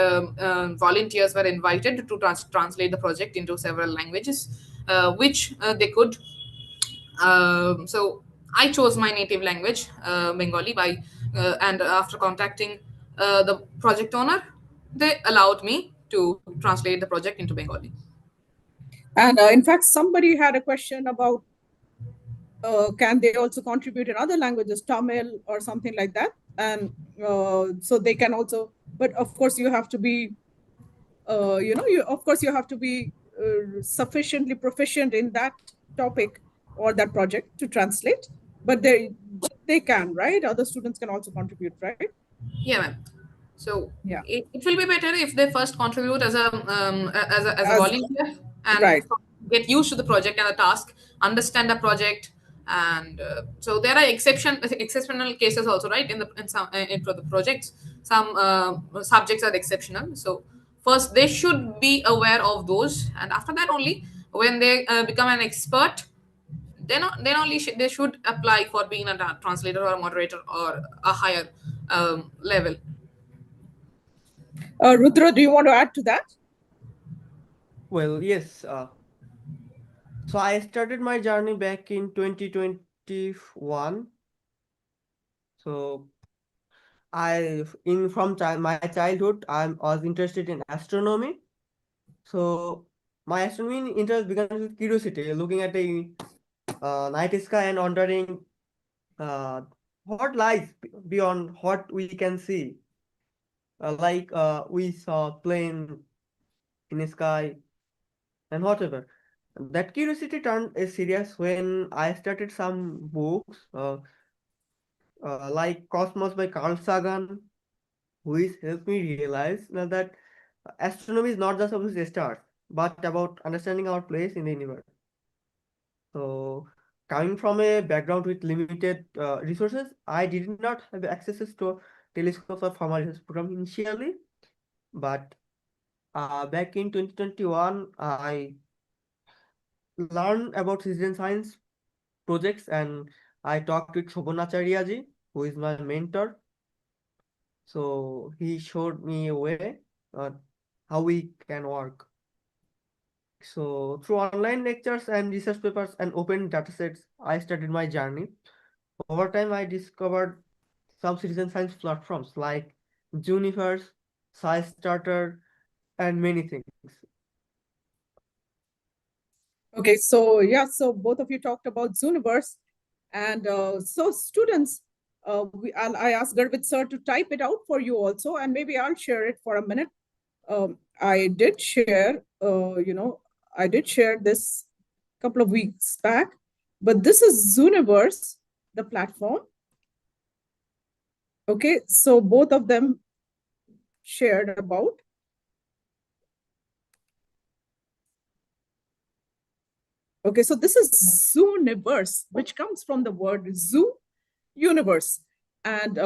Speaker 2: volunteers were invited to translate the project into several languages, which they could. So I chose my native language, Bengali, and after contacting the project owner, they allowed me to translate the project into Bengali.
Speaker 3: And in fact, somebody had a question about can they also contribute in other languages, Tamil or something like that? And so they can also, but of course you have to be, you have to be sufficiently proficient in that topic or that project to translate. But they can, right? Other students can also contribute, right?
Speaker 2: Yeah, ma'am. So
Speaker 3: Yeah.
Speaker 2: it will be better if they first contribute as a
Speaker 3: As
Speaker 2: volunteer, and
Speaker 3: right.
Speaker 2: get used to the project and the task, understand the project, and so there are exceptional cases also, right? For the projects, some subjects are exceptional. So first they should be aware of those, and after that only, when they become an expert, then only they should apply for being a translator or a moderator or a higher level.
Speaker 3: Rudra, do you want to add to that?
Speaker 4: Well, yes. So I started my journey back in 2021. So my childhood, I was interested in astronomy. So my astronomy interest began with curiosity, looking at the night sky and wondering uh, what lies beyond what we can see. We saw plane in the sky and whatever. That curiosity turned serious when I started some books like Cosmos by Carl Sagan, which helped me realize that astronomy is not just about the stars, but about understanding our place in the universe. So, coming from a background with limited resources, I did not have access to telescopes or formal research program initially, but back in 2021, I learned about citizen science projects and I talked with Shobhanacharya ji, who is my mentor. So he showed me a way how we can work. So through online lectures and research papers and open datasets, I started my journey. Over time, I discovered some citizen science platforms like Juniverse, SciStarter, and many things.
Speaker 3: Okay, so yeah, so both of you talked about Zooniverse, and so students, I asked Garvit sir to type it out for you also, and maybe I'll share it for a minute. I did share, I did share this a couple of weeks back, but this is Zooniverse, the platform. Okay, so both of them shared about. Okay, so this is Zooniverse, which comes from the word zoo, universe. And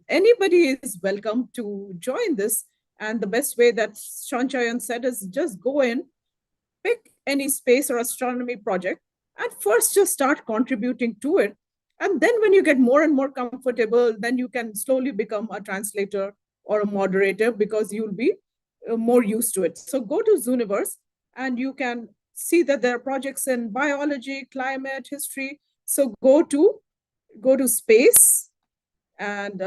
Speaker 3: anybody is welcome to join this. And the best way that Sanchayan said is just go in, pick any space or astronomy project, and first just start contributing to it. And then when you get more and more comfortable, then you can slowly become a translator or a moderator because you'll be more used to it. So go to Zooniverse and you can see that there are projects in biology, climate, history. So go to space, and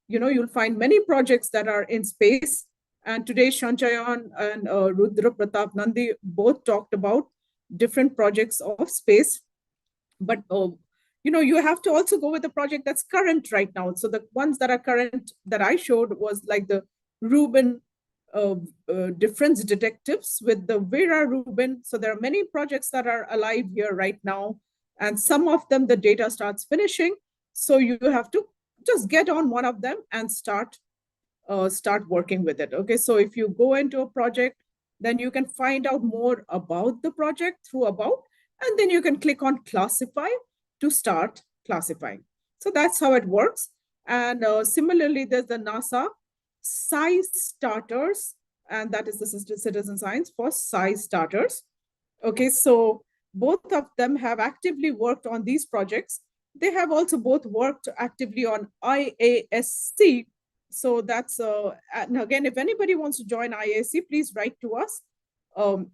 Speaker 3: you'll find many projects that are in space. And today Sanchayan and Rudra, Pratap, Nandi both talked about different projects of space. But you have to also go with the project that's current right now. So the ones that are current that I showed was like the Rubin uh, difference detectives with the Vera Rubin. So there are many projects that are alive here right now, and some of them the data starts finishing. So you have to just get on one of them and start working with it. Okay, so if you go into a project, then you can find out more about the project through about, and then you can click on classify to start classifying. So that's how it works. And similarly, there's the NASA size starters, and that is the citizen science for size starters. Okay, so both of them have actively worked on these projects. They have also both worked actively on IASC. So that's, and again, if anybody wants to join IASC, please write to us, um,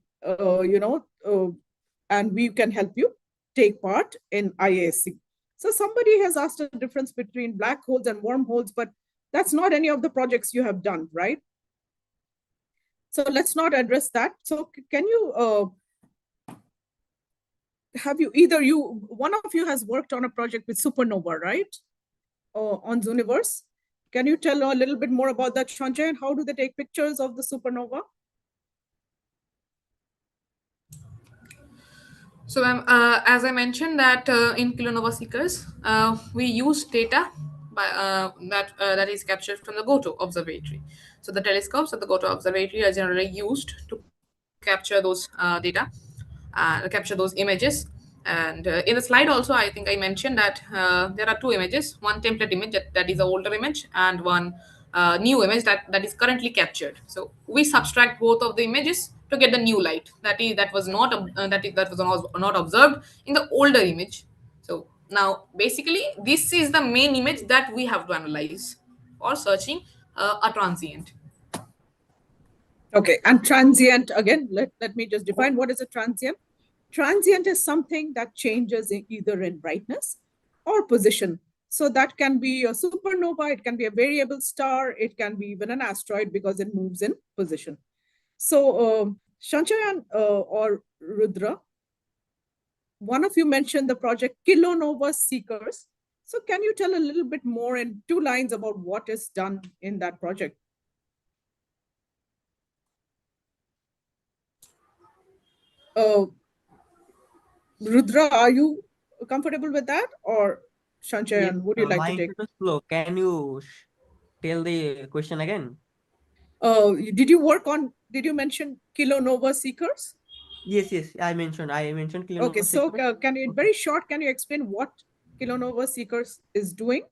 Speaker 3: and we can help you take part in IASC. So somebody has asked a difference between black holes and wormholes, but that's not any of the projects you have done, right? So let's not address that. So can you, one of you has worked on a project with supernova, right? On Zooniverse. Can you tell a little bit more about that, Sanjay, and how do they take pictures of the supernova?
Speaker 2: So, as I mentioned that in kilonova seekers, we use data that is captured from the GOTO observatory. So the telescopes at the GOTO observatory are generally used to capture those data, capture those images. And in the slide also, I think I mentioned that there are two images: one template image that is an older image, and one new image that is currently captured. So we subtract both of the images to get the new light that was not not observed in the older image. So now basically this is the main image that we have to analyze for searching a transient.
Speaker 3: Okay, and transient, again, let me just define what is a transient. Transient is something that changes either in brightness or position. So that can be a supernova, it can be a variable star, it can be even an asteroid because it moves in position. So Sanchayan or Rudra, one of you mentioned the project Kilonova Seekers. So can you tell a little bit more in 2 lines about what is done in that project? Rudra, are you comfortable with that? Or
Speaker 4: Yes,
Speaker 3: Sanchayan, would you like
Speaker 4: my
Speaker 3: to take?
Speaker 4: internet is slow. Can you tell the question again?
Speaker 3: Did you mention Kilonova Seekers?
Speaker 4: Yes, I mentioned
Speaker 3: Okay,
Speaker 4: Kilonova
Speaker 3: so
Speaker 4: seekers.
Speaker 3: can you, very short, can you explain what Kilonova Seekers is doing?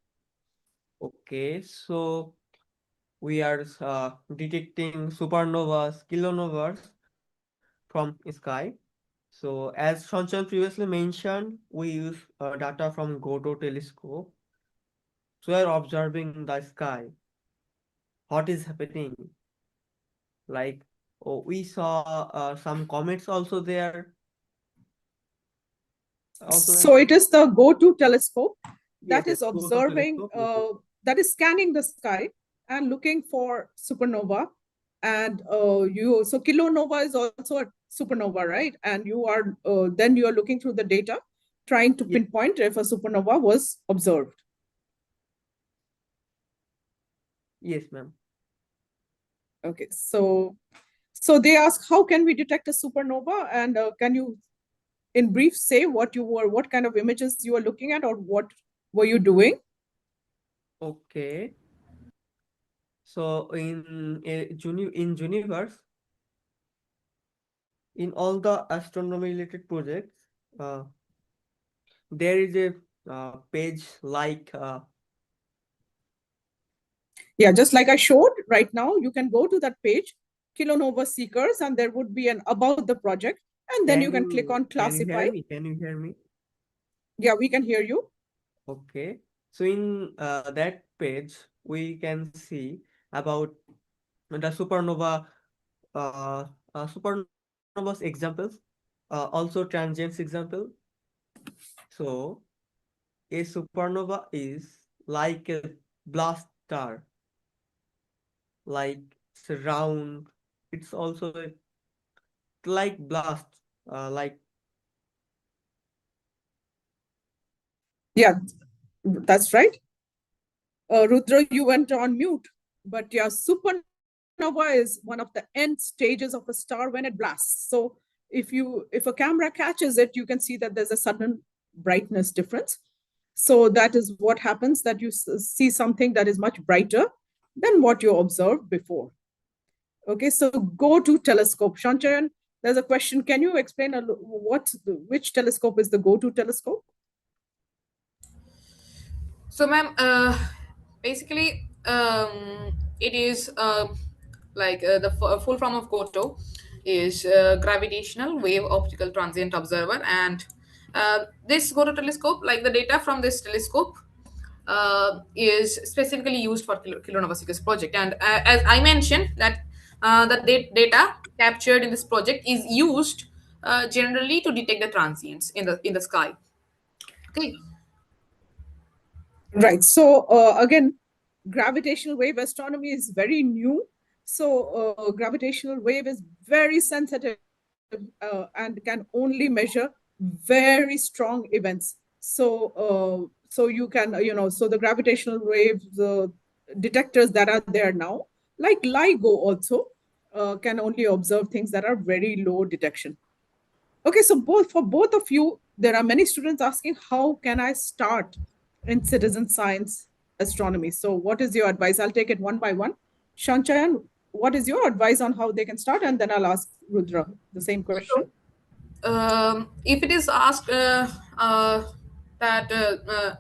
Speaker 4: Okay, so we are detecting supernovas, kilonovas from sky. So as Shanchan previously mentioned, we use data from GODO telescope. So we are observing the sky. What is happening? Like, oh, we saw some comets also there. Also,
Speaker 3: So it is the go-to telescope that is
Speaker 4: yes, GODO
Speaker 3: observing,
Speaker 4: telescope. Yes, yes.
Speaker 3: that is scanning the sky and looking for supernova. And so kilonova is also a supernova, right? And then you are looking through the data, trying to
Speaker 4: Yes,
Speaker 3: pinpoint if a supernova was observed.
Speaker 4: yes, ma'am.
Speaker 3: Okay, so they ask, how can we detect a supernova? And can you, in brief, say what kind of images you were looking at, or what were you doing?
Speaker 4: Okay. So in universe, in all the astronomy related projects, uh, there is a page like
Speaker 3: Yeah, just like I showed right now, you can go to that page, Kilonova Seekers, and there would be an about the project, and then you can click on
Speaker 4: can you
Speaker 3: classify.
Speaker 4: hear me? Can you hear me?
Speaker 3: Yeah, we can hear you.
Speaker 4: Okay. So in that page, we can see about the supernova, supernova supernovas examples, also transients example. So a supernova is like a blast star, like it's round. It's also like blast, like
Speaker 3: Yeah, that's right. Rudra, you went on mute. But yeah, supernova is one of the end stages of a star when it blasts. So if a camera catches it, you can see that there's a sudden brightness difference. So that is what happens, that you see something that is much brighter than what you observed before. Okay, so go to telescope. Sanchayan, there's a question. Can you explain which telescope is the go-to telescope?
Speaker 2: So, ma'am, basically, it is like the full form of GOTO is gravitational wave optical transient observer, and this GOTO telescope, like the data from this telescope, is specifically used for kilonova seekers project. And as I mentioned, that data captured in this project is used generally to detect the transients in the sky. Okay.
Speaker 3: Right. So again, gravitational wave astronomy is very new. So gravitational wave is very sensitive and can only measure very strong events. So you can, so the gravitational waves detectors that are there now, like LIGO also, can only observe things that are very low detection. Okay, so for both of you, there are many students asking, how can I start in citizen science astronomy? So what is your advice? I'll take it one by one. Shanchayan, what is your advice on how they can start? And then I'll ask Rudra the same question.
Speaker 2: If it is asked that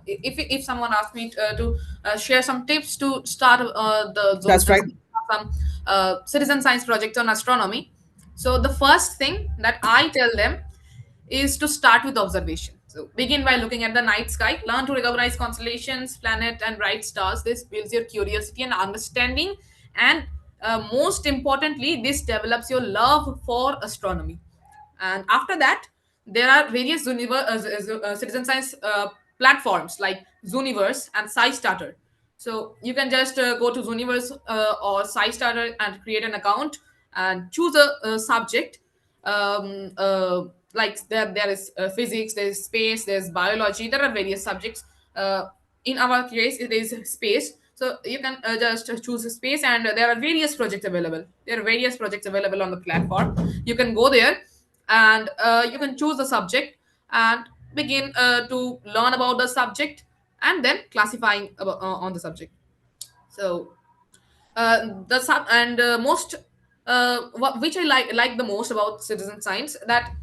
Speaker 2: if someone asked me to share some tips to start
Speaker 3: That's right.
Speaker 2: some citizen science projects on astronomy, so the first thing that I tell them is to start with observation. So begin by looking at the night sky, learn to recognize constellations, planet, and bright stars. This builds your curiosity and understanding, and most importantly, this develops your love for astronomy. And after that, there are various citizen science platforms like Zooniverse and SciStarter. So you can just go to Zooniverse or SciStarter and create an account and choose a subject. Like there is physics, there is space, there's biology. There are various subjects. In our case, it is space. So you can just choose a space, and there are various projects available. There are various projects available on the platform. You can go there, and you can choose the subject and begin to learn about the subject, and then classifying on the subject. So the sub and most which I like the most about citizen science, that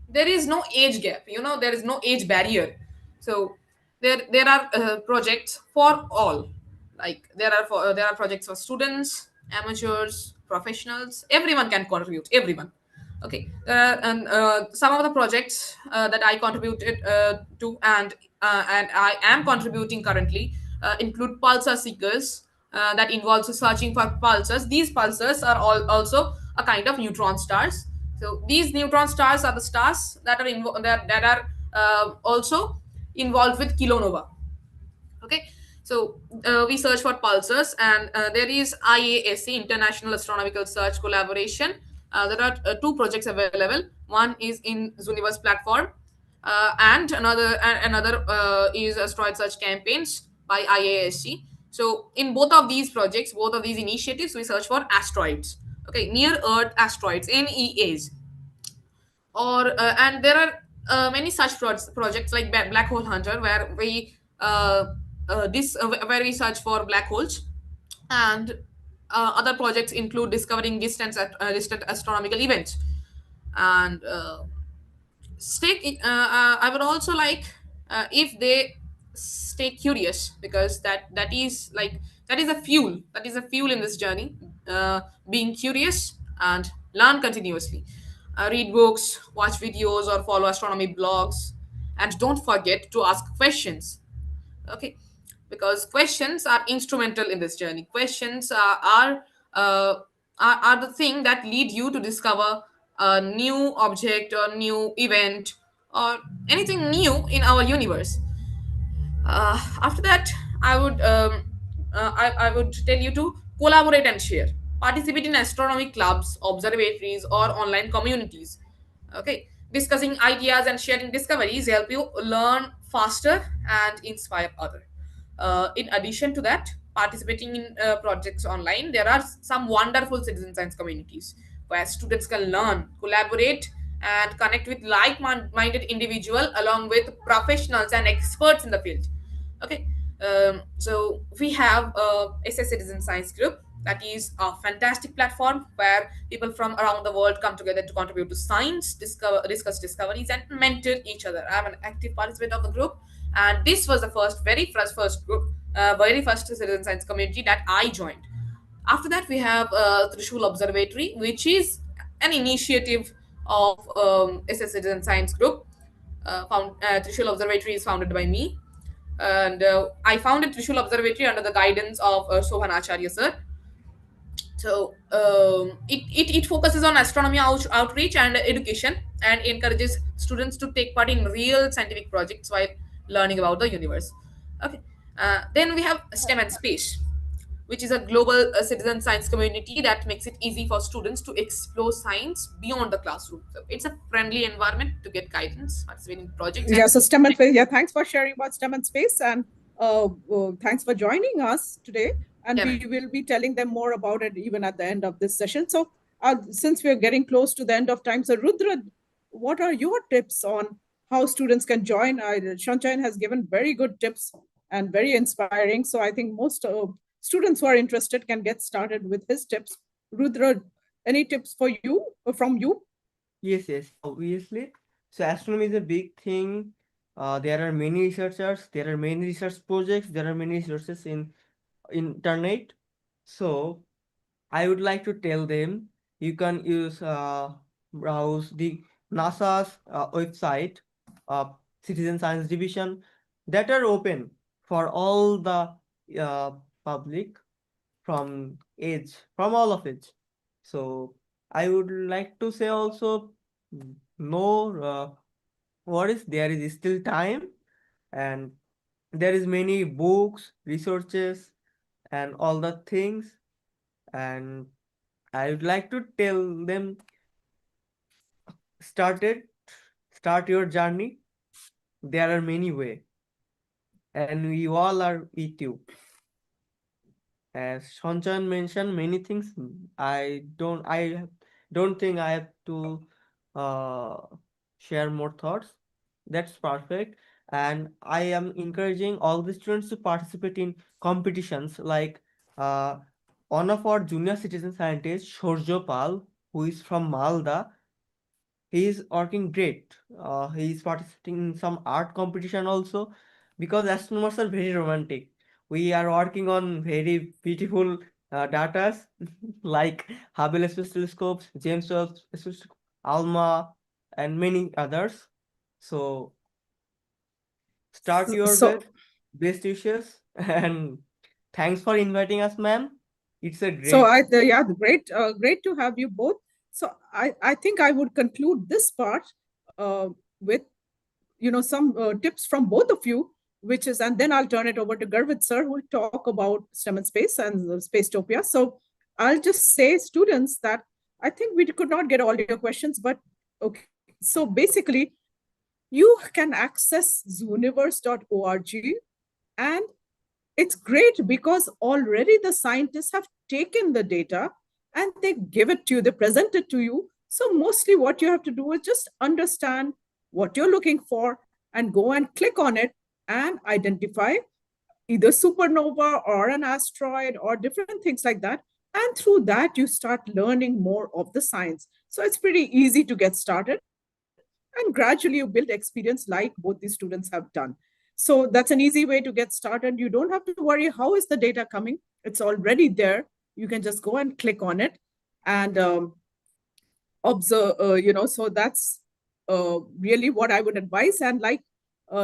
Speaker 2: there is no age gap. There is no age barrier. So there are projects for all. Like there are projects for students, amateurs, professionals. Everyone can contribute. Everyone. Okay, and some of the projects that I contributed to, and I am contributing currently, include pulsar seekers, that involves searching for pulsars. These pulsars are also a kind of neutron stars. So these neutron stars are the stars that are that are also involved with kilonova. Okay, so we search for pulsars, and there is IASC, International Astronomical Search Collaboration. There are two projects available. One is in Zooniverse platform, and another is asteroid search campaigns by IASC. So in both of these projects, both of these initiatives, we search for asteroids. Okay, near Earth asteroids, NEAs. Or and there are many such projects like Black Hole Hunter, where we where we search for black holes. And other projects include discovering distant astronomical events. And I would also like, if they stay curious, because that is a fuel, in this journey. Being curious and learn continuously. Read books, watch videos, or follow astronomy blogs, and don't forget to ask questions. Okay, because questions are instrumental in this journey. Questions are the thing that lead you to discover a new object or new event or anything new in our universe. After that, I would tell you to collaborate and share. Participate in astronomy clubs, observatories, or online communities. Okay, discussing ideas and sharing discoveries help you learn faster and inspire others. In addition to that, participating in projects online, there are some wonderful citizen science communities where students can learn, collaborate, and connect with like-minded individuals along with professionals and experts in the field. Okay, so we have a SS Citizen Science group that is a fantastic platform where people from around the world come together to contribute to science, discuss discoveries, and mentor each other. I'm an active participant of the group, and this was the first group, very first citizen science community that I joined. After that, we have Trishul Observatory, which is an initiative of SS Citizen Science Group. Trishul Observatory is founded by me, and I founded Trishul Observatory under the guidance of Sohan Acharya sir. So it focuses on astronomy outreach and education and encourages students to take part in real scientific projects while learning about the universe. Okay, then we have STEM and Space, which is a global citizen science community that makes it easy for students to explore science beyond the classroom. So it's a friendly environment to get guidance, participate in projects, and
Speaker 3: Yeah, so STEM and Space. Yeah, thanks for sharing about STEM and Space, and thanks for joining us today. And
Speaker 2: yeah,
Speaker 3: we will be telling them more about it even at the end of this session. So since we're getting close to the end of time, so Rudra, what are your tips on how students can join? Sanchayan has given very good tips and very inspiring. So I think most students who are interested can get started with his tips. Rudra, any tips for you from you?
Speaker 4: Yes, obviously. So astronomy is a big thing. There are many researchers, there are many research projects, there are many resources in internet. So I would like to tell them you can use browse the NASA's website, Citizen Science Division, that are open for all the uh, public from all of age. So I would like to say also, no worries, there is still time, and there is many books, researches, and all the things. And I would like to tell them, started start your journey. There are many way, and we all are with you. As Shanchan mentioned many things, I don't think I have to uh, share more thoughts. That's perfect. And I am encouraging all the students to participate in competitions like uh, one of our junior citizen scientists, Shorjo Pal, who is from Malda. He is working great. He is participating in some art competition also, because astronomers are very romantic. We are working on very beautiful datas like Hubble Space Telescopes, James Webb Space Telescope, ALMA, and many others. So start your
Speaker 3: So
Speaker 4: best wishes, and thanks for inviting us, ma'am. It's a
Speaker 3: So
Speaker 4: great.
Speaker 3: yeah, great to have you both. So I think I would conclude this part with some tips from both of you, which is, and then I'll turn it over to Garvit sir, who will talk about STEM and Space and Spacetopia. So I'll just say, students, that I think we could not get all your questions, but okay. So basically, you can access zooniverse.org, and it's great because already the scientists have taken the data and they give it to you, they present it to you. So mostly what you have to do is just understand what you're looking for and go and click on it and identify either supernova or an asteroid or different things like that. And through that, you start learning more of the science. So it's pretty easy to get started. And gradually you build experience like both these students have done. So that's an easy way to get started. You don't have to worry how is the data coming. It's already there. You can just go and click on it and observe, so that's really what I would advise. And like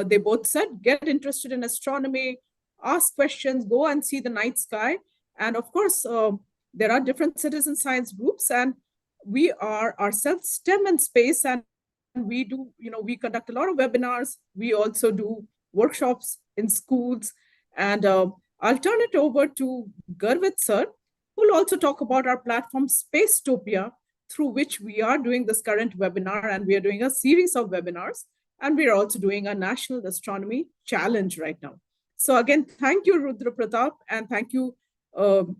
Speaker 3: they both said, get interested in astronomy, ask questions, go and see the night sky. And of course, there are different citizen science groups, and we are ourselves STEM and space, and we do, we conduct a lot of webinars. We also do workshops in schools. And I'll turn it over to Garvit sir, who will also talk about our platform Spacetopia, through which we are doing this current webinar, and we are doing a series of webinars, and we are also doing a National Astronomy Challenge right now. So again, thank you, Rudra Pratap, and thank you, both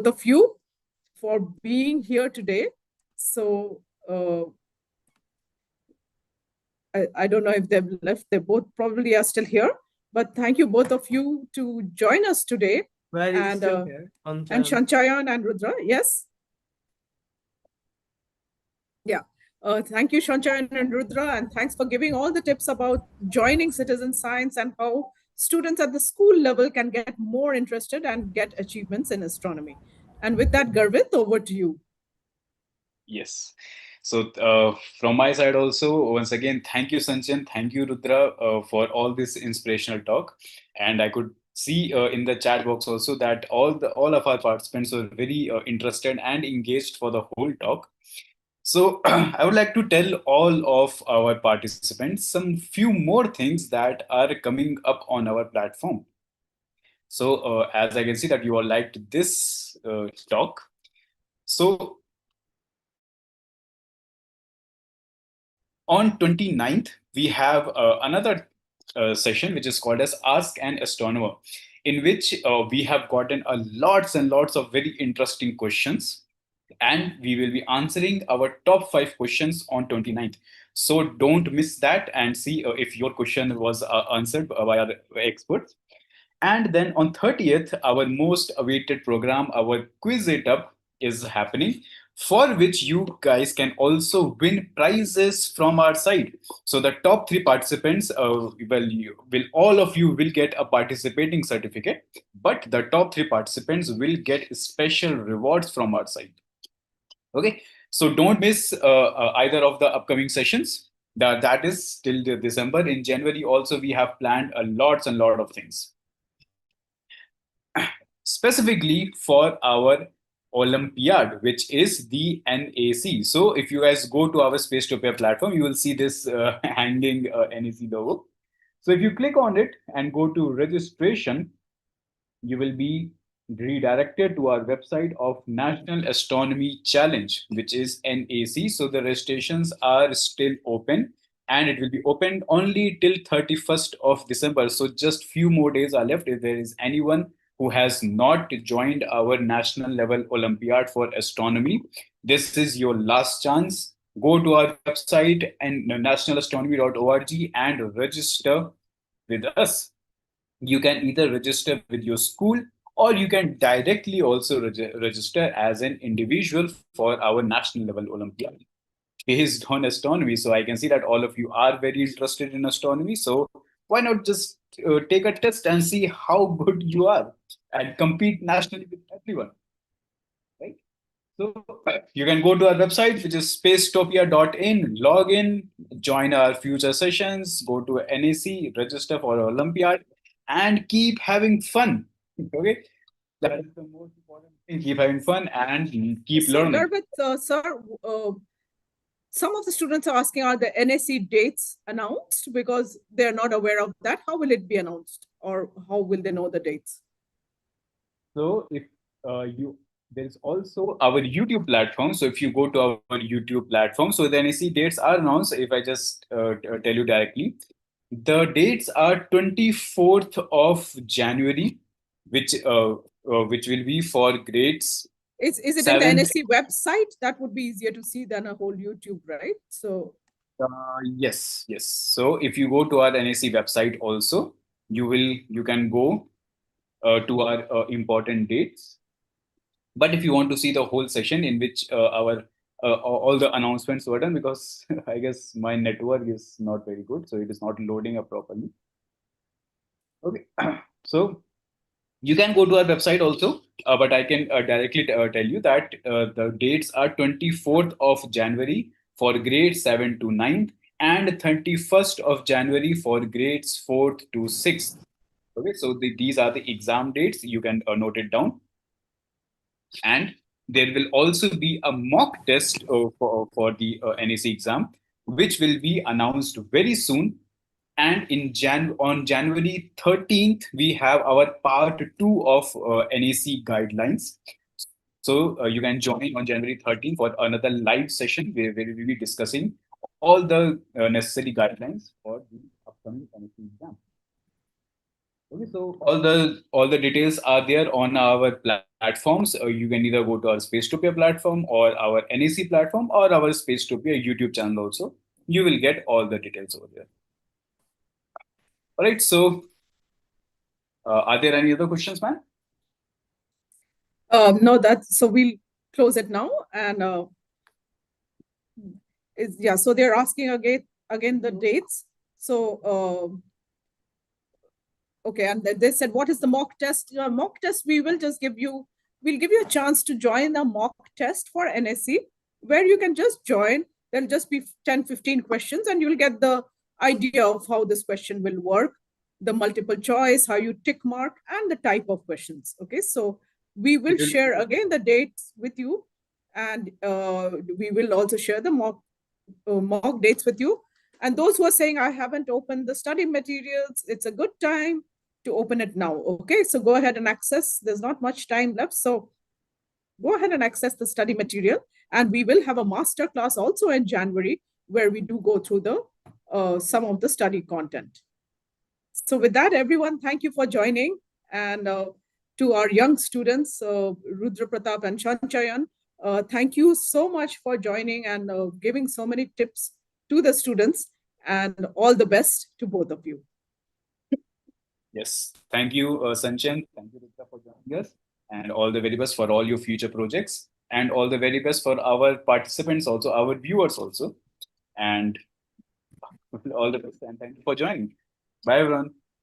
Speaker 3: of you for being here today. So I don't know if they've left. They both probably are still here. But thank you, both of you, to join us today.
Speaker 4: Where is
Speaker 3: And
Speaker 4: still here?
Speaker 3: and Sanchayan and Rudra, yes? Yeah. Thank you, Sanchayan and Rudra, and thanks for giving all the tips about joining citizen science and how students at the school level can get more interested and get achievements in astronomy. And with that, Garvit, over to you.
Speaker 1: Yes. So from my side also, once again, thank you, Sanchan. Thank you, Rudra, for all this inspirational talk. And I could see in the chat box also that all of our participants were very interested and engaged for the whole talk. So I would like to tell all of our participants some few more things that are coming up on our platform. So as I can see that you all liked this talk. So on 29th, we have another session which is called as Ask an Astronomer, in which we have gotten a lots and lots of very interesting questions, and we will be answering our top 5 questions on 29th. So don't miss that and see if your question was answered by our experts. And then on 30th, our most awaited program, our Quiz It Up, is happening, for which you guys can also win prizes from our side. So the top 3 participants, all of you will get a participating certificate, but the top 3 participants will get special rewards from our side. Okay, so don't miss either of the upcoming sessions. That is till December. In January also, we have planned a lots and lot of things specifically for our Olympiad, which is the NAC. So if you guys go to our Spacetopia platform, you will see this hanging NAC logo. So if you click on it and go to registration, you will be redirected to our website of National Astronomy Challenge, which is NAC. So the registrations are still open, and it will be open only till 31st of December. So just few more days are left. If there is anyone who has not joined our national level Olympiad for astronomy, this is your last chance. Go to our website and nationalastronomy.org and register with us. You can either register with your school, or you can directly also register as an individual for our national level Olympiad based on astronomy. So I can see that all of you are very interested in astronomy. So why not just take a test and see how good you are and compete nationally with everyone, right? So you can go to our website, which is spacetopia.in, log in, join our future sessions, go to NAC, register for Olympiad, and keep having fun. Okay, that is the most important thing. Keep having fun and keep learning.
Speaker 3: Garvit, sir, some of the students are asking, are the NAC dates announced? Because they're not aware of that. How will it be announced, or how will they know the dates?
Speaker 1: So if there's also our YouTube platform. So if you go to our YouTube platform, so the NAC dates are announced. If I just tell you directly, the dates are 24th of January, which will be for grades.
Speaker 3: Is it in the NAC website? That would be easier to see than a whole YouTube, right? So
Speaker 1: yes. So if you go to our NAC website also, you can go to our important dates. But if you want to see the whole session in which our all the announcements were done, because I guess my network is not very good, so it is not loading up properly. Okay, so you can go to our website also, but I can directly tell you that the dates are 24th of January for grades 7 to 9th and 31st of January for grades 4th to 6th. Okay, so these are the exam dates. You can note it down. And there will also be a mock test for the NAC exam, which will be announced very soon. And on January 13th, we have our part two of NAC guidelines. So you can join on January 13th for another live session where we will be discussing all the necessary guidelines for the upcoming NAC exam. Okay, so all the details are there on our platforms. You can either go to our Spacetopia platform or our NAC platform or our Spacetopia YouTube channel also. You will get all the details over there. All right, so are there any other questions, man?
Speaker 3: No, so we'll close it now. And so they're asking again the dates. So okay, and they said, what is the mock test? Mock test, we'll give you a chance to join a mock test for NSC, where you can just join. There'll just be 10, 15 questions, and you'll get the idea of how this question will work, the multiple choice, how you tick mark, and the type of questions. Okay, so we will share again the dates with you, and we will also share the mock dates with you. And those who are saying, I haven't opened the study materials, it's a good time to open it now. Okay, so go ahead and access. There's not much time left, so go ahead and access the study material. And we will have a master class also in January, where we do go through the some of the study content. So with that, everyone, thank you for joining. And to our young students, Rudra, Pratap, and Sanchayan, thank you so much for joining and giving so many tips to the students, and all the best to both of you.
Speaker 1: Yes, thank you, Sanchayan. Thank you, Rudra, for joining us, and all the very best for all your future projects, and all the very best for our participants also, our viewers also, and all the best. And thank you for joining. Bye, everyone.